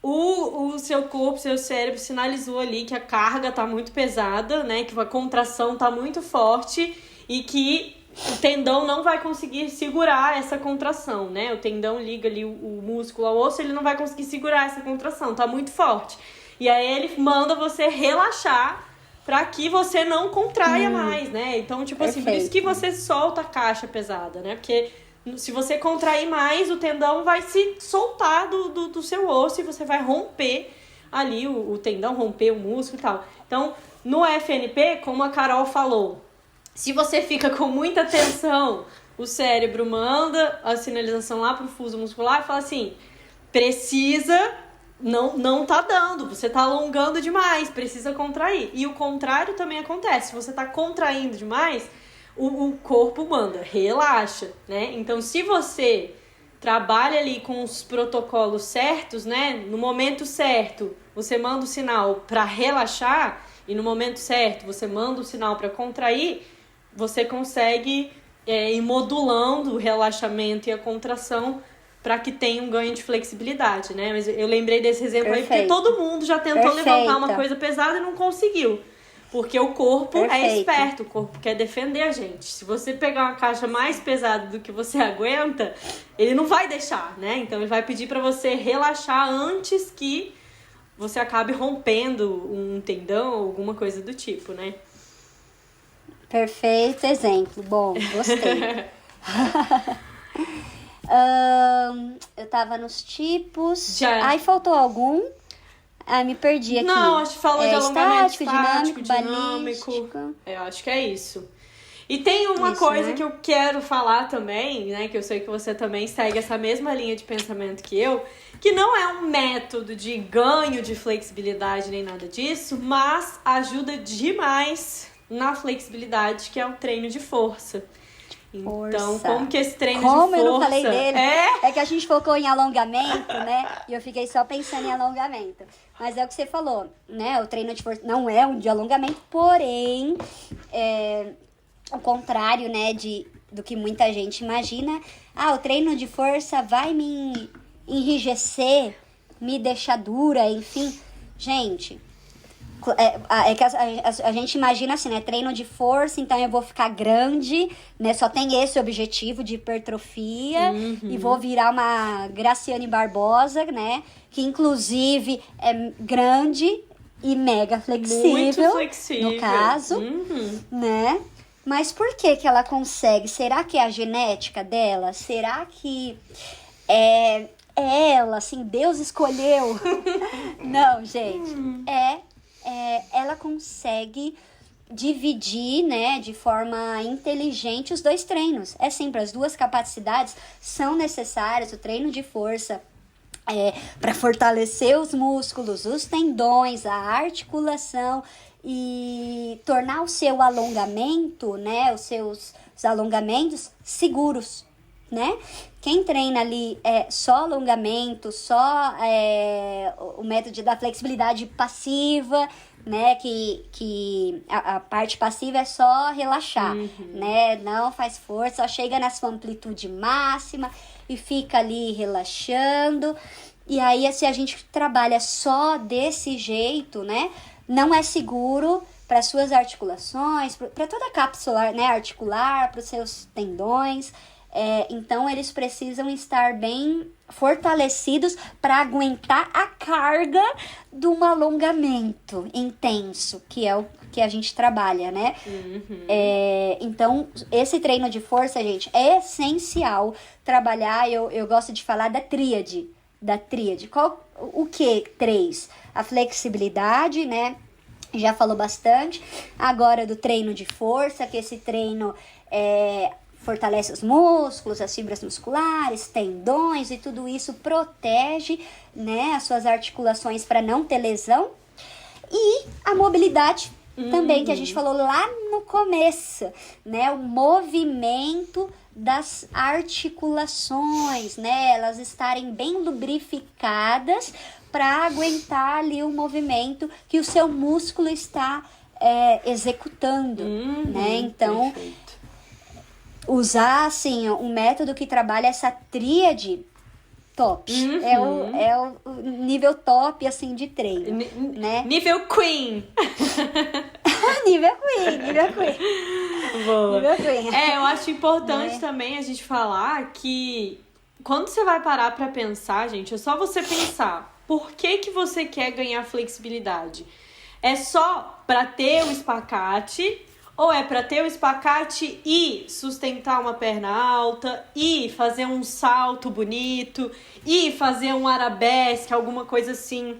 O seu corpo, seu cérebro sinalizou ali que a carga tá muito pesada, né, que a contração tá muito forte e que o tendão não vai conseguir segurar essa contração, né? O tendão liga ali o músculo ao osso, ele não vai conseguir segurar essa contração, tá muito forte. E aí ele manda você relaxar para que você não contraia mais, né? Então, tipo assim, por isso que você solta a caixa pesada, né? Porque se você contrair mais, o tendão vai se soltar do seu osso e você vai romper ali o tendão, romper o músculo e tal. Então, no FNP, como a Carol falou, se você fica com muita tensão, o cérebro manda a sinalização lá pro fuso muscular e fala assim, precisa, não tá dando, você tá alongando demais, precisa contrair. E o contrário também acontece, se você tá contraindo demais, o corpo manda, relaxa, né? Então, se você trabalha ali com os protocolos certos, né? No momento certo, você manda o sinal para relaxar e no momento certo, você manda o sinal para contrair, você consegue ir modulando o relaxamento e a contração para que tenha um ganho de flexibilidade, né? Mas eu lembrei desse exemplo aí porque todo mundo já tentou levantar uma coisa pesada e não conseguiu. Porque o corpo é esperto, o corpo quer defender a gente. Se você pegar uma caixa mais pesada do que você aguenta, ele não vai deixar, né? Então ele vai pedir para você relaxar antes que você acabe rompendo um tendão ou alguma coisa do tipo, né? Perfeito exemplo. Bom, gostei. Eu tava nos tipos. Aí faltou algum? Me perdi aqui. Não, acho que falou de alongamento estático, dinâmico. Eu acho que é isso. E tem uma coisa, né, que eu quero falar também, né? Que eu sei que você também segue essa mesma linha de pensamento que eu, que não é um método de ganho de flexibilidade nem nada disso, mas ajuda demais na flexibilidade, que é o treino de força. Então, como que esse treino de força... eu não falei dele? É que a gente focou em alongamento, né? E eu fiquei só pensando em alongamento. Mas é o que você falou, né? O treino de força não é um de alongamento, porém, o contrário, né, do que muita gente imagina. O treino de força vai me enrijecer, me deixar dura, enfim. Gente... É que a gente imagina assim, né? Treino de força, então eu vou ficar grande, né? Só tem esse objetivo de hipertrofia e vou virar uma Graciane Barbosa, né? Que inclusive é grande e mega flexível. Muito flexível. No caso, né? Mas por que ela consegue? Será que é a genética dela? Será que é ela, assim, Deus escolheu? Não, gente. Ela consegue dividir, né, de forma inteligente os dois treinos. É sempre, as duas capacidades são necessárias. O treino de força para fortalecer os músculos, os tendões, a articulação e tornar o seu alongamento, né, os alongamentos seguros, né? Quem treina ali só alongamento, só o método da flexibilidade passiva, né? Que a parte passiva é só relaxar, né? Não faz força, só chega na sua amplitude máxima e fica ali relaxando. E aí, se a gente trabalha só desse jeito, né? Não é seguro para suas articulações, para toda a cápsula, né, articular, para os seus tendões. Então, eles precisam estar bem fortalecidos para aguentar a carga de um alongamento intenso, que é o que a gente trabalha, né? Então, esse treino de força, gente, é essencial trabalhar. Eu gosto de falar da tríade. O que? 3. A flexibilidade, né? Já falou bastante. Agora do treino de força, que esse treino fortalece os músculos, as fibras musculares, tendões, e tudo isso protege, né, as suas articulações para não ter lesão. E a mobilidade também, que a gente falou lá no começo, né, o movimento das articulações, né, elas estarem bem lubrificadas para aguentar ali o movimento que o seu músculo está executando, né? Então, perfeito. Usar, assim, um método que trabalha essa tríade top. É o nível top, assim, de treino, né? Nível Queen! Nível Queen. Boa. Nível Queen. Eu acho importante também a gente falar que quando você vai parar pra pensar, gente, é só você pensar por que você quer ganhar flexibilidade. É só pra ter o espacate, ou é pra ter o espacate e sustentar uma perna alta, e fazer um salto bonito, e fazer um arabesque, alguma coisa assim.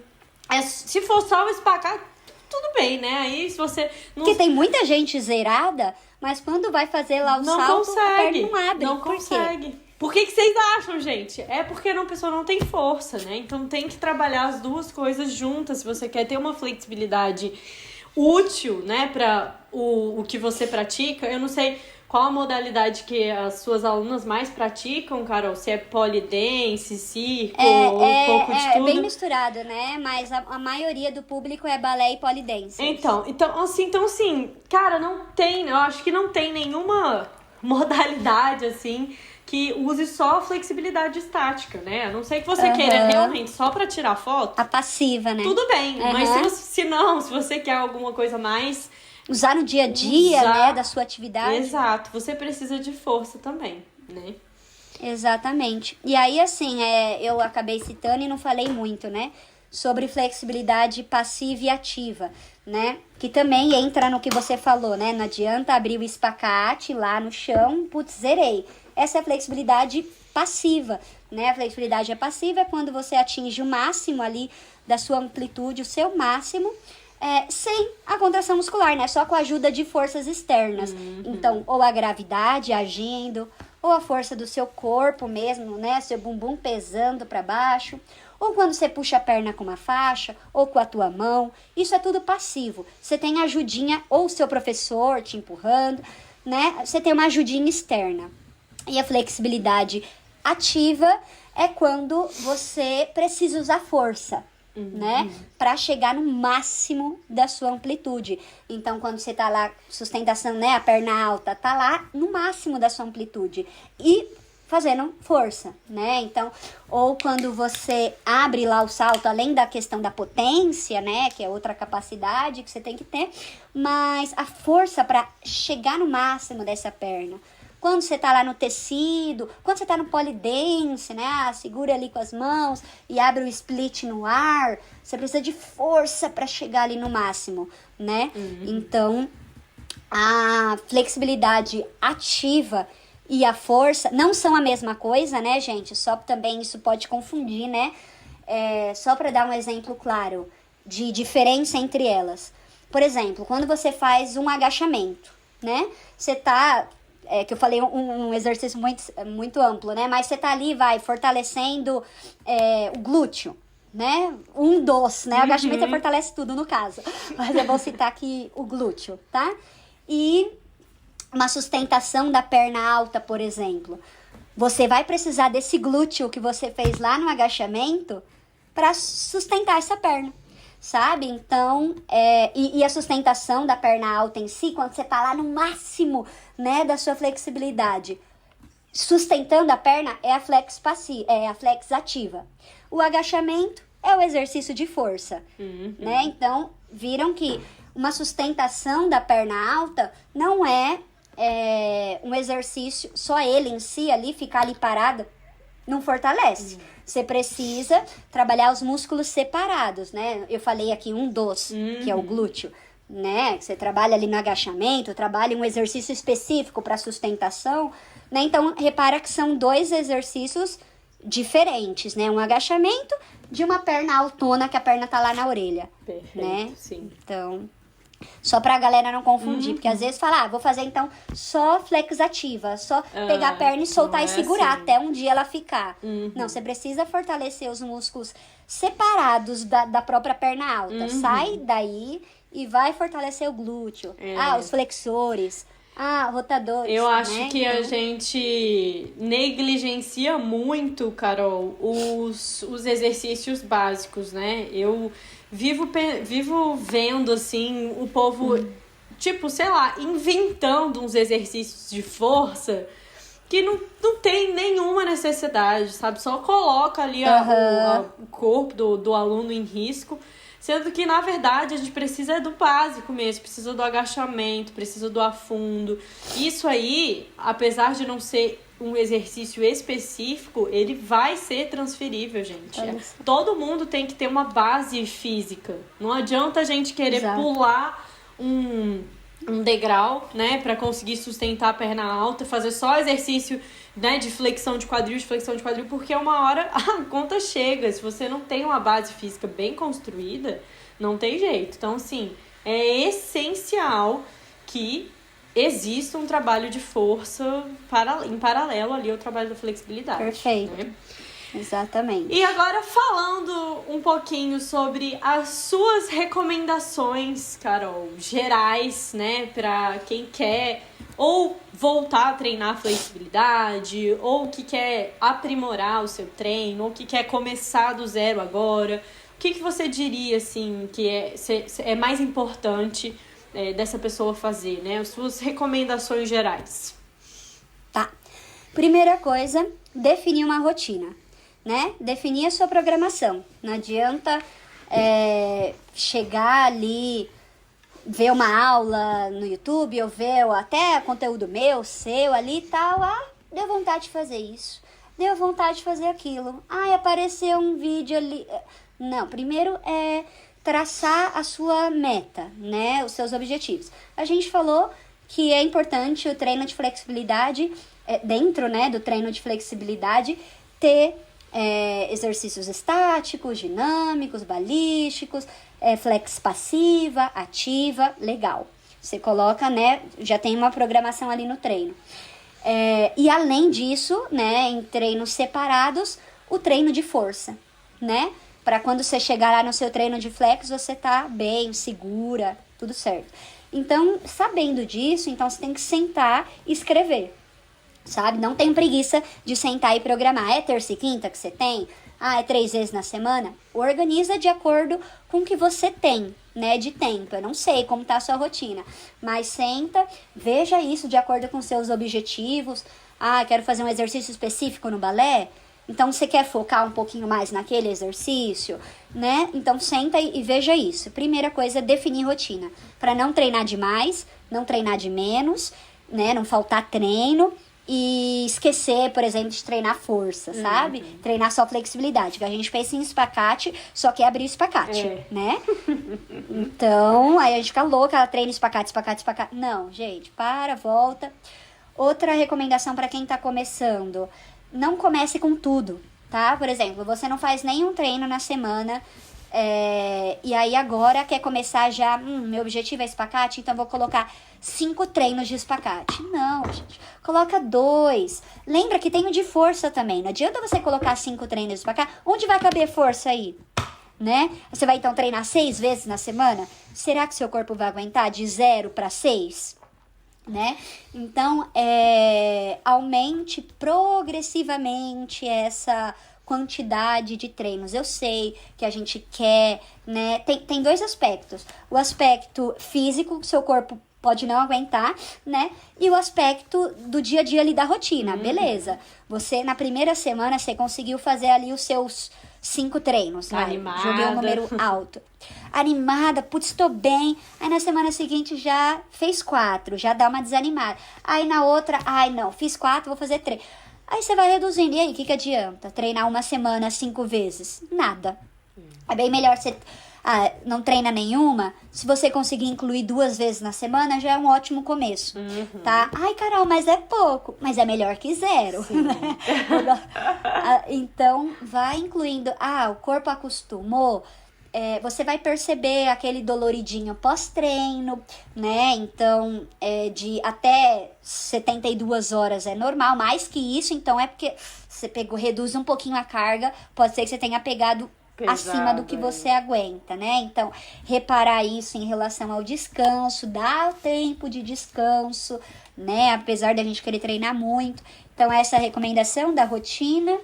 Se for só o espacate, tudo bem, né? Aí se você... Porque tem muita gente zerada, mas quando vai fazer lá o salto, a perna não abre. Não consegue. Por que vocês acham, gente? É porque a pessoa não tem força, né? Então tem que trabalhar as duas coisas juntas se você quer ter uma flexibilidade útil, né, para o que você pratica. Eu não sei qual a modalidade que as suas alunas mais praticam, Carol, se é polidense, circo, ou um pouco de tudo. É bem misturado, né, mas a maioria do público é balé e polidense. Então assim, cara, eu acho que não tem nenhuma modalidade, assim, que use só a flexibilidade estática, né? A não ser que você queira realmente só pra tirar foto. A passiva, né? Tudo bem, mas se você quer alguma coisa mais... Usar no dia a dia, né, da sua atividade. Exato, você precisa de força também, né? Exatamente. E aí, assim, eu acabei citando e não falei muito, né? Sobre flexibilidade passiva e ativa, né? Que também entra no que você falou, né? Não adianta abrir o espacate lá no chão, putz, zerei. Essa é a flexibilidade passiva, né? A flexibilidade passiva é quando você atinge o máximo ali da sua amplitude, o seu máximo, sem a contração muscular, né? Só com a ajuda de forças externas. Então, ou a gravidade agindo, ou a força do seu corpo mesmo, né? Seu bumbum pesando para baixo, ou quando você puxa a perna com uma faixa, ou com a tua mão. Isso é tudo passivo. Você tem ajudinha, ou o seu professor te empurrando, né? Você tem uma ajudinha externa. E a flexibilidade ativa é quando você precisa usar força, né? Para chegar no máximo da sua amplitude. Então, quando você tá lá, sustentação, né? A perna alta tá lá no máximo da sua amplitude. E fazendo força, né? Então, ou quando você abre lá o salto, além da questão da potência, né? Que é outra capacidade que você tem que ter. Mas a força para chegar no máximo dessa perna. Quando você tá lá no tecido, quando você tá no polidense, né? Segura ali com as mãos e abre o split no ar. Você precisa de força para chegar ali no máximo, né? Então, a flexibilidade ativa e a força não são a mesma coisa, né, gente? Só também isso pode confundir, né? Só para dar um exemplo claro de diferença entre elas. Por exemplo, quando você faz um agachamento, né? Você tá... que eu falei um exercício muito amplo, né? Mas você tá ali, fortalecendo o glúteo, né? Um dos, né? O agachamento você fortalece tudo, no caso. Mas eu vou citar aqui o glúteo, tá? E uma sustentação da perna alta, por exemplo. Você vai precisar desse glúteo que você fez lá no agachamento para sustentar essa perna. Sabe? Então, e a sustentação da perna alta em si, quando você tá lá no máximo, né, da sua flexibilidade, sustentando a perna, é a flex ativa. O agachamento é o exercício de força, né? Então, viram que uma sustentação da perna alta não é um exercício, só ele em si ali, ficar ali parado, não fortalece. Você precisa trabalhar os músculos separados, né? Eu falei aqui um dos, que é o glúteo, né? Você trabalha ali no agachamento, trabalha um exercício específico para sustentação, né? Então, repara que são 2 exercícios diferentes, né? Um agachamento de uma perna altona, que a perna tá lá na orelha. Perfeito, né? sim. Então, só pra galera não confundir, porque às vezes fala, vou fazer então só flex ativa, só pegar a perna e soltar e segurar assim. até um dia ela ficar. Não, você precisa fortalecer os músculos separados da própria perna alta. Sai daí e vai fortalecer o glúteo. Os flexores. Rotadores. Eu acho né? que a gente negligencia muito, Carol, os exercícios básicos, né? Eu vivo vendo, assim, o povo, tipo, sei lá, inventando uns exercícios de força que não tem nenhuma necessidade, sabe? Só coloca ali o corpo do aluno em risco. Sendo que, na verdade, a gente precisa do básico mesmo, precisa do agachamento, precisa do afundo. Isso aí, apesar de não ser um exercício específico, ele vai ser transferível, gente. Todo mundo tem que ter uma base física. Não adianta a gente querer pular um degrau, né, para conseguir sustentar a perna alta, fazer só exercício, né, de flexão de quadril, porque uma hora a conta chega. Se você não tem uma base física bem construída, não tem jeito. Então, assim, é essencial que exista um trabalho de força em paralelo ali ao trabalho da flexibilidade. Perfeito. Né? Exatamente. E agora, falando um pouquinho sobre as suas recomendações, Carol, gerais, né, para quem quer ou voltar a treinar flexibilidade, ou que quer aprimorar o seu treino, ou que quer começar do zero agora, o que você diria, assim, que é mais importante dessa pessoa fazer, né? As suas recomendações gerais. Tá. Primeira coisa, definir uma rotina, né? Definir a sua programação. Não adianta chegar ali, ver uma aula no YouTube, ou ver até conteúdo meu, seu ali e tal. Deu vontade de fazer isso. Deu vontade de fazer aquilo. Apareceu um vídeo ali. Não, primeiro é traçar a sua meta, né? Os seus objetivos. A gente falou que é importante o treino de flexibilidade, dentro, né, do treino de flexibilidade, ter exercícios estáticos, dinâmicos, balísticos, flex passiva, ativa, legal. Você coloca, né, já tem uma programação ali no treino. E além disso, né, em treinos separados, o treino de força, né? Para quando você chegar lá no seu treino de flex, você tá bem, segura, tudo certo. Então, sabendo disso, então você tem que sentar e escrever, sabe? Não tem preguiça de sentar e programar. É terça e quinta que você tem? É 3 vezes na semana? Organiza de acordo com o que você tem, né, de tempo. Eu não sei como tá a sua rotina, mas senta, veja isso de acordo com seus objetivos. Quero fazer um exercício específico no balé? Então, você quer focar um pouquinho mais naquele exercício, né? Então, senta e veja isso. Primeira coisa, definir rotina. Para não treinar demais, não treinar de menos, né? Não faltar treino e esquecer, por exemplo, de treinar força, sabe? Treinar só flexibilidade. Que a gente pensa em espacate, só quer abrir o espacate, né? Então, aí a gente fica louca, ela treina espacate. Não, gente, volta. Outra recomendação para quem tá começando: não comece com tudo, tá? Por exemplo, você não faz nenhum treino na semana, e aí agora quer começar já, meu objetivo é espacate, então vou colocar 5 treinos de espacate. Não, gente, coloca 2. Lembra que tem o de força também, não adianta você colocar 5 treinos de espacate. Onde vai caber força aí? Né? Você vai então treinar 6 vezes na semana? Será que seu corpo vai aguentar de 0 para 6? Né? Então, aumente progressivamente essa quantidade de treinos. Eu sei que a gente quer, né? Tem 2 aspectos. O aspecto físico, que seu corpo pode não aguentar, né? E o aspecto do dia a dia ali da rotina. Beleza. Você, na primeira semana, você conseguiu fazer ali os seus 5 treinos, vai. Animada. Joguei um número alto. Animada, putz, tô bem. Aí na semana seguinte já fez 4, já dá uma desanimada. Aí na outra, ai não, fiz 4, vou fazer 3. Aí você vai reduzindo. E aí, o que adianta? Treinar uma semana 5 vezes? Nada. É bem melhor você não treina nenhuma. Se você conseguir incluir 2 vezes na semana, já é um ótimo começo, tá? Ai, Carol, mas é pouco. Mas é melhor que 0. Né? Então, vai incluindo. O corpo acostumou. Você vai perceber aquele doloridinho pós-treino, né? Então, de até 72 horas é normal. Mais que isso, então é porque você reduz um pouquinho a carga. Pode ser que você tenha pegado acima do que você aguenta, né? Então, reparar isso em relação ao descanso, dar o tempo de descanso, né? Apesar da gente querer treinar muito. Então, essa recomendação da rotina,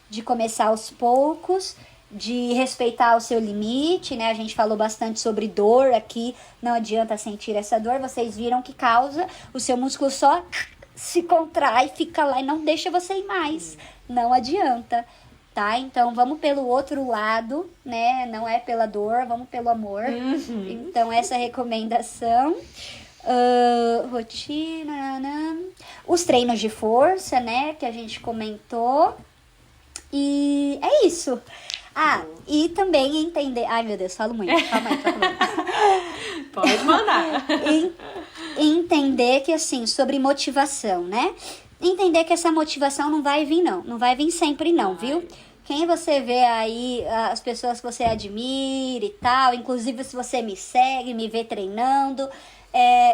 de começar aos poucos, de respeitar o seu limite, né? A gente falou bastante sobre dor aqui, não adianta sentir essa dor. Vocês viram que causa, o seu músculo só se contrai, fica lá e não deixa você ir mais. Não adianta. Tá? Então, vamos pelo outro lado, né? Não é pela dor, vamos pelo amor. Então, essa recomendação. Rotina. Os treinos de força, né? Que a gente comentou. E é isso. E também entender... Ai, meu Deus, falo muito. Calma aí. Pode mandar. Entender que, assim, sobre motivação, né? Entender que essa motivação não vai vir, não. Não vai vir sempre, não, viu? Quem você vê aí, as pessoas que você admira e tal, inclusive se você me segue, me vê treinando,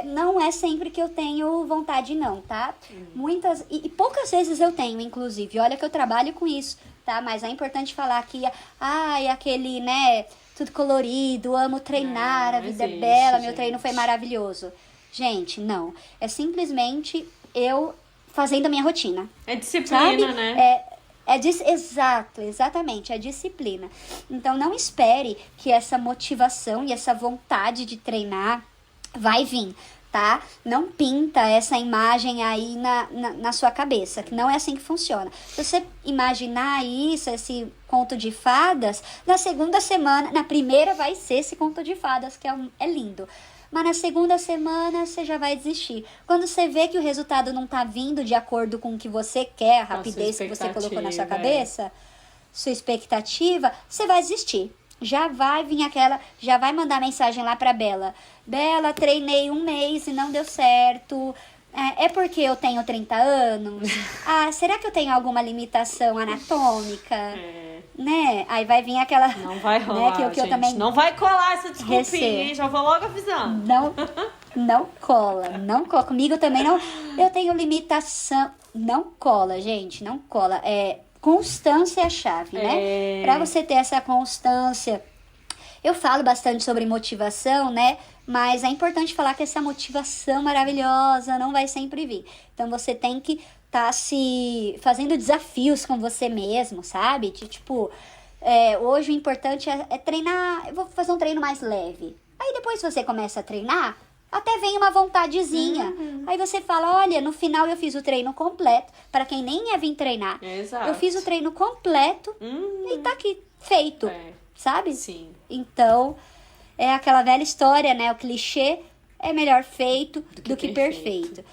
não é sempre que eu tenho vontade, não, tá? Muitas, e poucas vezes eu tenho, inclusive. Olha que eu trabalho com isso, tá? Mas é importante falar que, aquele, né, tudo colorido, amo treinar, a vida é bela, meu treino foi maravilhoso. Gente, não. É simplesmente eu fazendo a minha rotina. É disciplina, sabe? né? Exatamente, é disciplina. Então, não espere que essa motivação e essa vontade de treinar vai vir, tá? Não pinta essa imagem aí na sua cabeça, que não é assim que funciona. Se você imaginar isso, esse conto de fadas, na segunda semana, na primeira vai ser esse conto de fadas, que é lindo. Mas na segunda semana você já vai desistir. Quando você vê que o resultado não tá vindo de acordo com o que você quer, a rapidez que você colocou na sua cabeça, sua expectativa, você vai desistir. Já vai vir já vai mandar mensagem lá pra Bela. Bela, treinei 1 mês e não deu certo. É porque eu tenho 30 anos? Será que eu tenho alguma limitação anatômica? Né? Aí vai vir aquela... Não vai rolar, né, que eu também não vai colar essa desculpinha, já vou logo avisando. Não cola. Comigo também não. Eu tenho limitação. Não cola, gente, não cola. Constância é a chave, né? Pra você ter essa constância... Eu falo bastante sobre motivação, né? Mas é importante falar que essa motivação maravilhosa não vai sempre vir. Então, você tem que estar se fazendo desafios com você mesmo, sabe? Hoje o importante é treinar. Eu vou fazer um treino mais leve. Aí, depois que você começa a treinar, até vem uma vontadezinha. Aí você fala, olha, no final eu fiz o treino completo. Para quem nem ia vir treinar. Exato. Eu fiz o treino completo e tá aqui, feito. Sabe? Sim. Então, é aquela velha história, né? O clichê é melhor feito do que perfeito.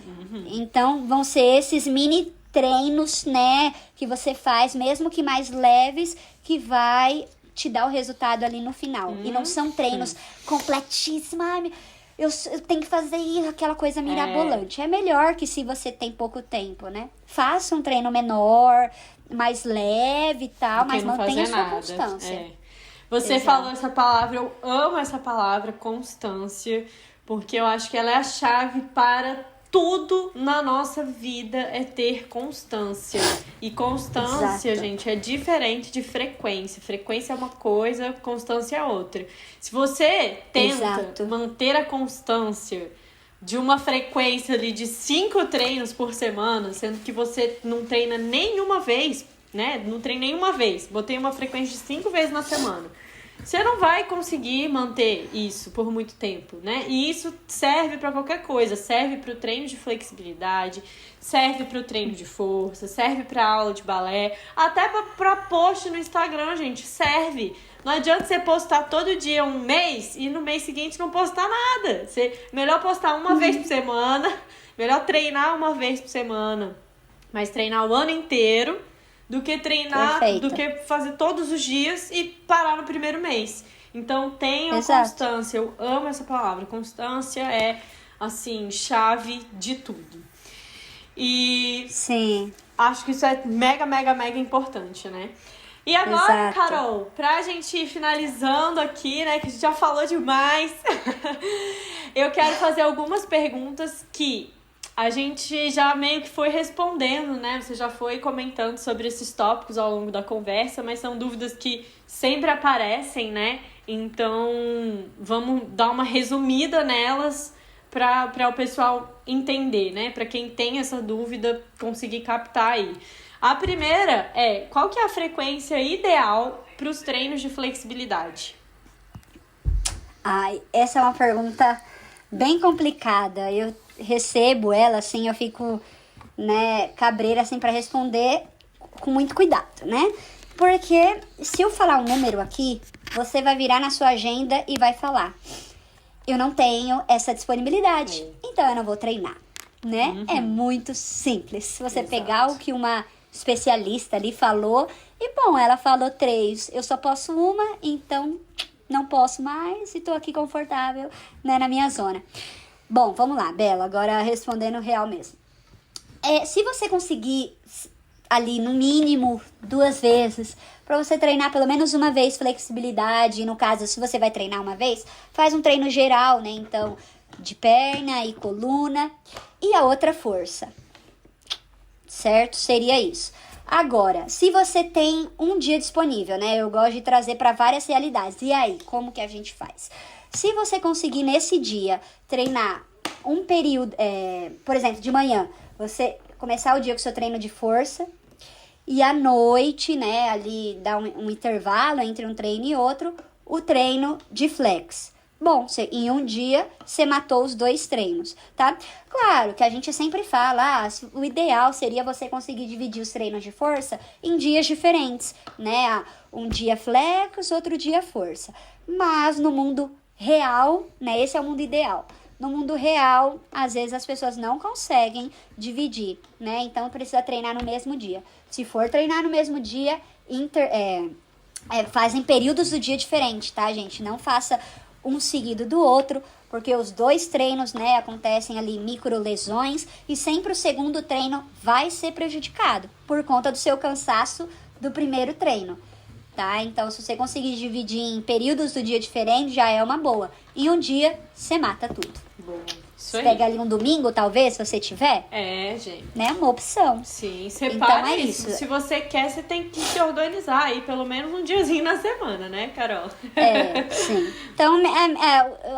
Então, vão ser esses mini treinos, né? Que você faz, mesmo que mais leves, que vai te dar o resultado ali no final. E não são treinos completíssimos. Eu tenho que fazer aquela coisa mirabolante. É melhor que se você tem pouco tempo, né? Faça um treino menor, mais leve e tal, mas mantenha a sua constância. Você falou essa palavra, eu amo essa palavra, constância, porque eu acho que ela é a chave para tudo na nossa vida, é ter constância. E constância, gente, é diferente de frequência. Frequência é uma coisa, constância é outra. Se você tenta manter a constância de uma frequência ali de 5 treinos por semana, sendo que você não treina nenhuma vez, né? Não treino nenhuma vez. Botei uma frequência de 5 vezes na semana. você não vai conseguir manter isso por muito tempo, né? E isso serve para qualquer coisa, serve para o treino de flexibilidade, serve para o treino de força, serve para aula de balé, até para post no Instagram, gente, serve. Não adianta você postar todo dia um mês e no mês seguinte não postar nada. Melhor postar uma vez por semana, melhor treinar uma vez por semana, mas treinar o ano inteiro do que treinar, Perfeito. do que fazer todos os dias e parar no primeiro mês. Então tenham Exato. constância, eu amo essa palavra. Constância é, assim, chave de tudo. E Sim. acho que isso é mega, mega, mega importante, né? E agora, Exato. Carol, pra gente ir finalizando aqui, né, que a gente já falou demais, eu quero fazer algumas perguntas que a gente já meio que foi respondendo, né? Você já foi comentando sobre esses tópicos ao longo da conversa, mas são dúvidas que sempre aparecem, né? Então, vamos dar uma resumida nelas para o pessoal entender, né? Para quem tem essa dúvida, conseguir captar aí. A primeira é, qual que é a frequência ideal para os treinos de flexibilidade? Ai, essa é uma pergunta bem complicada. Eu recebo ela, assim, eu fico, né, cabreira, assim, para responder com muito cuidado, né? Porque se eu falar um número aqui, você vai virar na sua agenda e vai falar: eu não tenho essa disponibilidade, então eu não vou treinar, né? É muito simples. Se você pegar o que uma especialista ali falou, e bom, ela falou 3, eu só posso uma, então não posso mais e tô aqui confortável, né, na minha zona. Bom, vamos lá, Bela, agora respondendo real mesmo. Se você conseguir ali no mínimo 2 vezes, para você treinar pelo menos uma vez flexibilidade, no caso, se você vai treinar uma vez, faz um treino geral, né, então, de perna e coluna, e a outra força. Certo? Seria isso. Agora, se você tem um dia disponível, né? Eu gosto de trazer para várias realidades. E aí, como que a gente faz? Se você conseguir nesse dia treinar um período, por exemplo, de manhã, você começar o dia com seu treino de força e à noite, né, ali dar um intervalo entre um treino e outro, o treino de flex. Bom, em um dia, você matou os 2 treinos, tá? Claro que a gente sempre fala, o ideal seria você conseguir dividir os treinos de força em dias diferentes, né? Um dia flex, outro dia força. Mas no mundo real, né? Esse é o mundo ideal. No mundo real, às vezes as pessoas não conseguem dividir, né? Então precisa treinar no mesmo dia. Se for treinar no mesmo dia, fazem períodos do dia diferentes, tá, gente? Não faça um seguido do outro, porque os 2 treinos, né, acontecem ali micro lesões e sempre o segundo treino vai ser prejudicado por conta do seu cansaço do primeiro treino, tá? Então, se você conseguir dividir em períodos do dia diferentes, já é uma boa. Em um dia, você mata tudo. Boa. Isso Você aí. pega ali um domingo, talvez, se você tiver, Gente. né, uma opção. Sim, separa Então é isso. isso. Se você quer, você tem que se organizar aí, pelo menos um diazinho na semana, né, Carol? Sim. Então,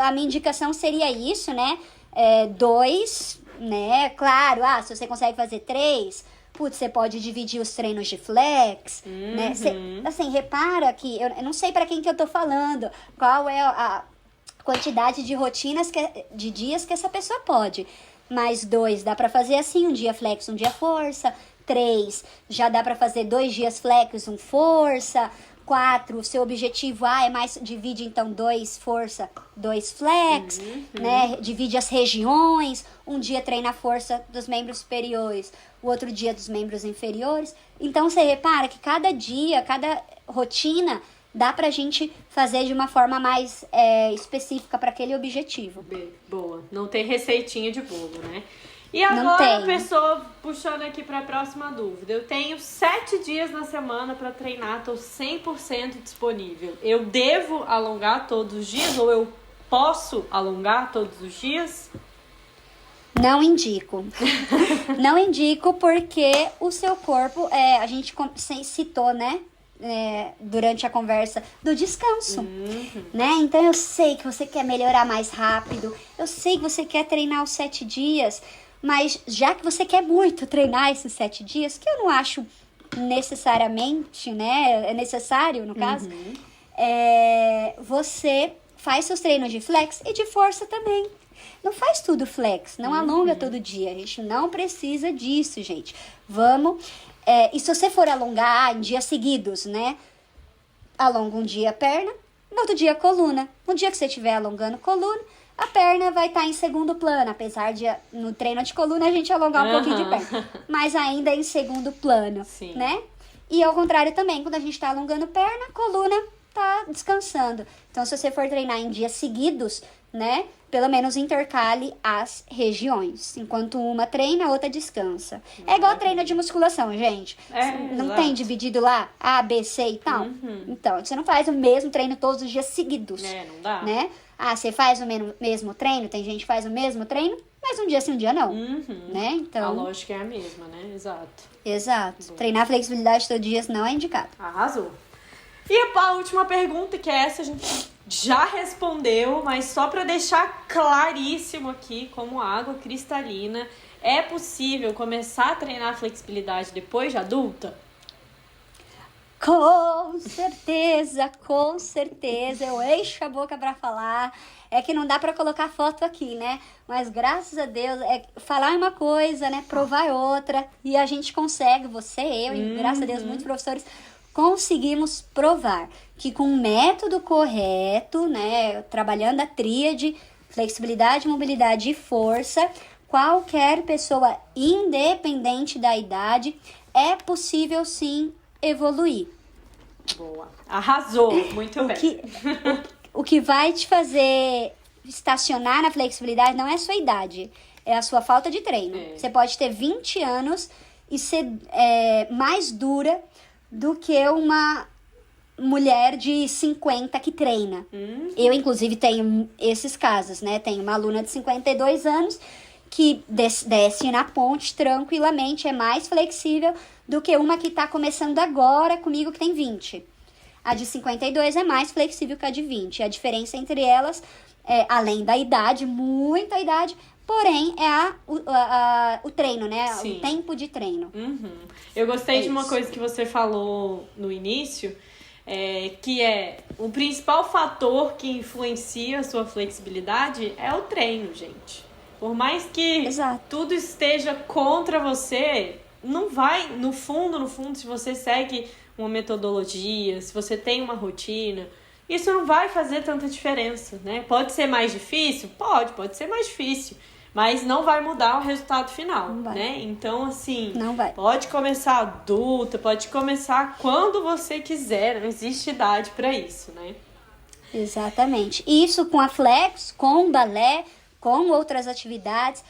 a minha indicação seria isso, né? 2, né? Claro, se você consegue fazer 3, putz, você pode dividir os treinos de flex, né? Assim, repara que, eu não sei pra quem que eu tô falando, qual é a quantidade de rotinas, de dias que essa pessoa pode. Mais 2, dá pra fazer assim, um dia flex, um dia força. 3, já dá pra fazer 2 dias flex, um força. 4, o seu objetivo é mais, divide então 2 força, 2 flex, né? Divide as regiões, um dia treina a força dos membros superiores, o outro dia dos membros inferiores. Então você repara que cada dia, cada rotina, dá pra gente fazer de uma forma mais específica para aquele objetivo. Boa. Não tem receitinha de bolo, né? E Não agora, tem. pessoa, puxando aqui para a próxima dúvida. Eu tenho 7 dias na semana para treinar, tô 100% disponível. Eu devo alongar todos os dias ou eu posso alongar todos os dias? Não indico. Não indico porque o seu corpo, a gente citou, né? Durante a conversa do descanso, né? Então eu sei que você quer melhorar mais rápido, eu sei que você quer treinar os 7 dias, mas já que você quer muito treinar esses 7 dias, que eu não acho necessariamente, né? É necessário, no caso, você faz seus treinos de flex e de força também. Não faz tudo flex, não alonga todo dia. A gente não precisa disso, gente. Vamos... e se você for alongar em dias seguidos, né? Alonga um dia a perna, no outro dia a coluna. No dia que você estiver alongando coluna, a perna vai estar em segundo plano. Apesar de no treino de coluna a gente alongar um pouquinho de perna. Mas ainda em segundo plano, Sim. né? E ao contrário também, quando a gente está alongando perna, a coluna tá descansando. Então, se você for treinar em dias seguidos, né? Pelo menos intercale as regiões. Enquanto uma treina, a outra descansa. É igual treino de musculação, gente. Não exato. tem dividido lá A, B, C e tal? Então, você não faz o mesmo treino todos os dias seguidos. Não dá. Né? Você faz o mesmo treino, tem gente que faz o mesmo treino, mas um dia sim, um dia não. Né? Então, A lógica é a mesma, né? Exato. Exato. Treinar flexibilidade todo dia não é indicado. Arrasou. E a última pergunta, que é essa a gente já respondeu, mas só para deixar claríssimo aqui, como água cristalina, é possível começar a treinar flexibilidade depois de adulta? Com certeza, com certeza. Eu encho a boca pra falar. É que não dá pra colocar foto aqui, né? Mas graças a Deus, falar é uma coisa, né? Provar é outra. E a gente consegue, você, eu, e graças a Deus, muitos professores, conseguimos provar que com o método correto, né? Trabalhando a tríade, flexibilidade, mobilidade e força, qualquer pessoa, independente da idade, é possível sim evoluir. Boa. Arrasou. Muito bem. O que vai te fazer estacionar na flexibilidade não é a sua idade, é a sua falta de treino. Você pode ter 20 anos e ser mais dura do que uma mulher de 50 que treina. Eu, inclusive, tenho esses casos, né? Tenho uma aluna de 52 anos que desce na ponte tranquilamente, é mais flexível do que uma que está começando agora comigo, que tem 20. A de 52 é mais flexível que a de 20. A diferença entre elas, além da idade, muita idade, porém é o treino, né? Sim. O tempo de treino. Eu gostei de uma coisa que você falou no início, que o principal fator que influencia a sua flexibilidade é o treino, gente. Por mais que tudo esteja contra você, não vai, no fundo, se você segue uma metodologia, se você tem uma rotina, isso não vai fazer tanta diferença, né? Pode ser mais difícil? Pode ser mais difícil, mas não vai mudar o resultado final, né? Então, assim, não vai. Pode começar adulta, pode começar quando você quiser, não existe idade para isso, né? Exatamente. Isso com a flex, com o balé, com outras atividades,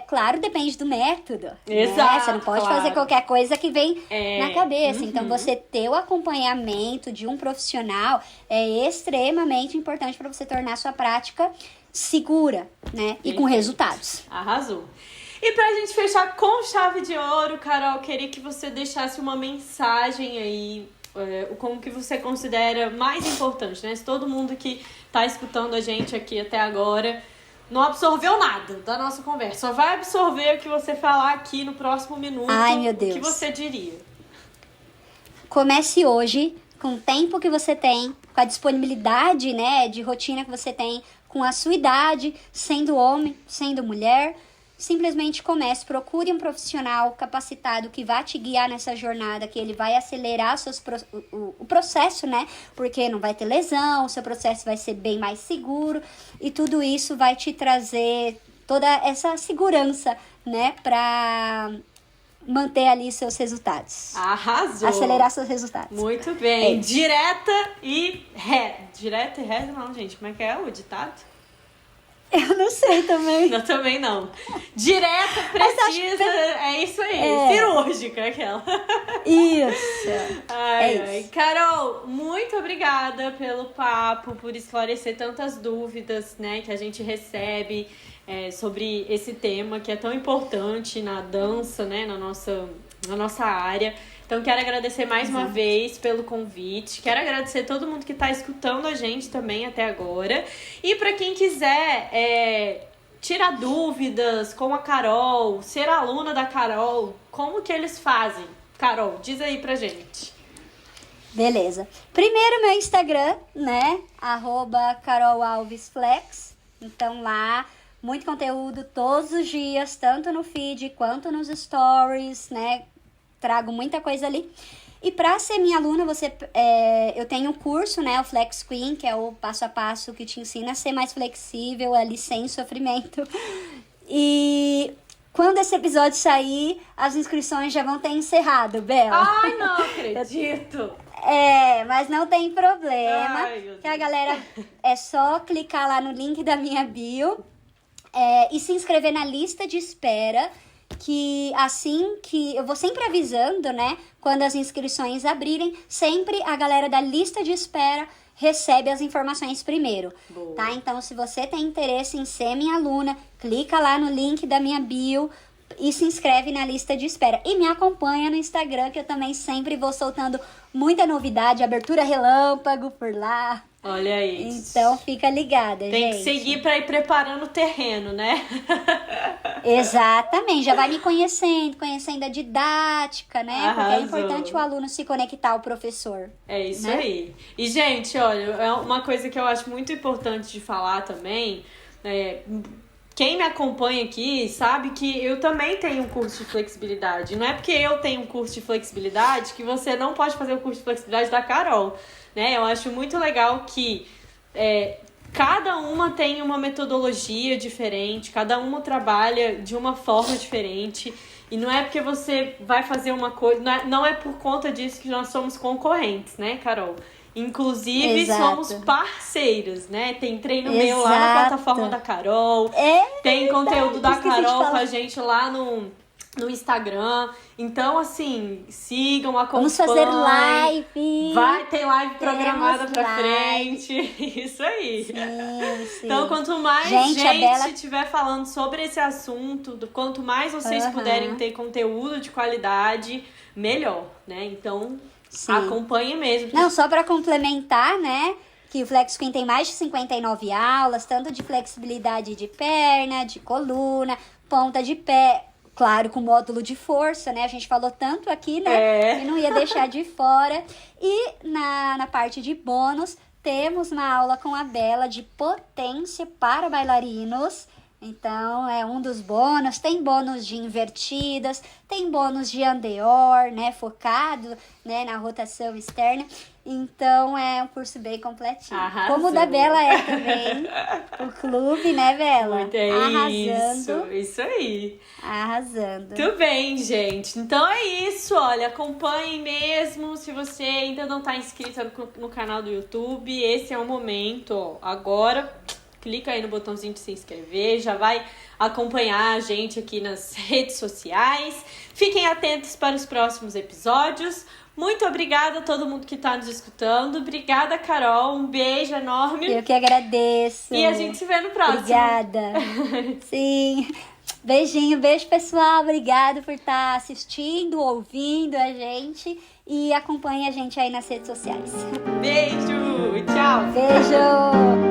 claro, depende do método. Exato. Né? Você não pode fazer qualquer coisa que vem na cabeça. Então, você ter o acompanhamento de um profissional é extremamente importante para você tornar a sua prática segura, né? E com resultados. Arrasou. E pra gente fechar com chave de ouro, Carol, queria que você deixasse uma mensagem aí, como que você considera mais importante, né? Se todo mundo que tá escutando a gente aqui até agora não absorveu nada da nossa conversa, só vai absorver o que você falar aqui no próximo minuto. Ai, meu Deus. O que você diria? Comece hoje, com o tempo que você tem, com a disponibilidade, né, de rotina que você tem, com a sua idade, sendo homem, sendo mulher. Simplesmente comece, procure um profissional capacitado que vai te guiar nessa jornada, que ele vai acelerar o processo, né? Porque não vai ter lesão, o seu processo vai ser bem mais seguro e tudo isso vai te trazer toda essa segurança, né? Pra manter ali seus resultados. Arrasou! Acelerar seus resultados. Muito bem. Direta e reta. Direta e reta não, gente. Como é o ditado? Eu não sei também. Eu também não. Direta, precisa, é isso aí. Cirúrgica, aquela. Isso. Ai. Carol, muito obrigada pelo papo, por esclarecer tantas dúvidas, né, que a gente recebe sobre esse tema que é tão importante na dança, né, na nossa área. Então, quero agradecer mais uma vez pelo convite. Quero agradecer todo mundo que está escutando a gente também até agora. E para quem quiser tirar dúvidas com a Carol, ser aluna da Carol, como que eles fazem? Carol, diz aí pra gente. Beleza. Primeiro, meu Instagram, né? @CarolAlvesFlex. Então lá, muito conteúdo todos os dias, tanto no feed quanto nos stories, né? Trago muita coisa ali. E para ser minha aluna, eu tenho um curso, né? O Flex Queen, que é o passo a passo que te ensina a ser mais flexível, ali sem sofrimento. E quando esse episódio sair, as inscrições já vão ter encerrado, Bela. Ai, não acredito! Mas não tem problema. Ai, meu Deus. Que a galera é só clicar lá no link da minha bio e se inscrever na lista de espera. Que assim que eu vou sempre avisando, né? Quando as inscrições abrirem, sempre a galera da lista de espera recebe as informações primeiro. Boa. Tá? Então, se você tem interesse em ser minha aluna, clica lá no link da minha bio e se inscreve na lista de espera. E me acompanha no Instagram, que eu também sempre vou soltando muita novidade, abertura relâmpago por lá. Olha isso. Então, fica ligada, gente. Tem que seguir para ir preparando o terreno, né? Exatamente, já vai me conhecendo a didática, né? Arrasou. Porque é importante o aluno se conectar ao professor. É isso, né? aí. E, gente, olha, é uma coisa que eu acho muito importante de falar também. Quem me acompanha aqui sabe que eu também tenho um curso de flexibilidade. Não é porque eu tenho um curso de flexibilidade que você não pode fazer o curso de flexibilidade da Carol, né? Eu acho muito legal que cada uma tem uma metodologia diferente, cada uma trabalha de uma forma diferente. E não é porque você vai fazer uma coisa... Não é por conta disso que nós somos concorrentes, né, Carol? Inclusive, Exato. somos parceiras, né? Tem treino meu lá na plataforma da Carol. Tem conteúdo da Carol com a gente lá no Instagram. Então, assim, sigam, acompanhem. Vamos fazer live. Vai ter live programada pra live. frente. Isso aí. Sim. Então, quanto mais Gente, gente estiver falando sobre esse assunto, quanto mais vocês puderem ter conteúdo de qualidade, melhor, né? Então... Sim. Acompanhe mesmo. Não, só para complementar, né? Que o Flex Queen tem mais de 59 aulas, tanto de flexibilidade de perna, de coluna, ponta de pé, claro, com módulo de força, né? A gente falou tanto aqui, né? E não ia deixar de fora. E na parte de bônus, temos uma aula com a Bela de potência para bailarinos. Então, é um dos bônus. Tem bônus de invertidas, tem bônus de andeor, né? Focado, né, na rotação externa. Então, é um curso bem completinho. Arrasou. Como o da Bela é também. O clube, né, Bela? Muito Arrasando. Isso aí. Arrasando. Muito bem, gente. Então é isso, olha, acompanhem mesmo. Se você ainda não está inscrita no canal do YouTube, esse é o momento, ó. Agora... Clica aí no botãozinho de se inscrever, já vai acompanhar a gente aqui nas redes sociais. Fiquem atentos para os próximos episódios. Muito obrigada a todo mundo que está nos escutando. Obrigada, Carol. Um beijo enorme. Eu que agradeço. E a gente se vê no próximo. Obrigada. Sim. Beijinho, beijo, pessoal. Obrigada por estar assistindo, ouvindo a gente. E acompanhe a gente aí nas redes sociais. Beijo. Tchau. Beijo.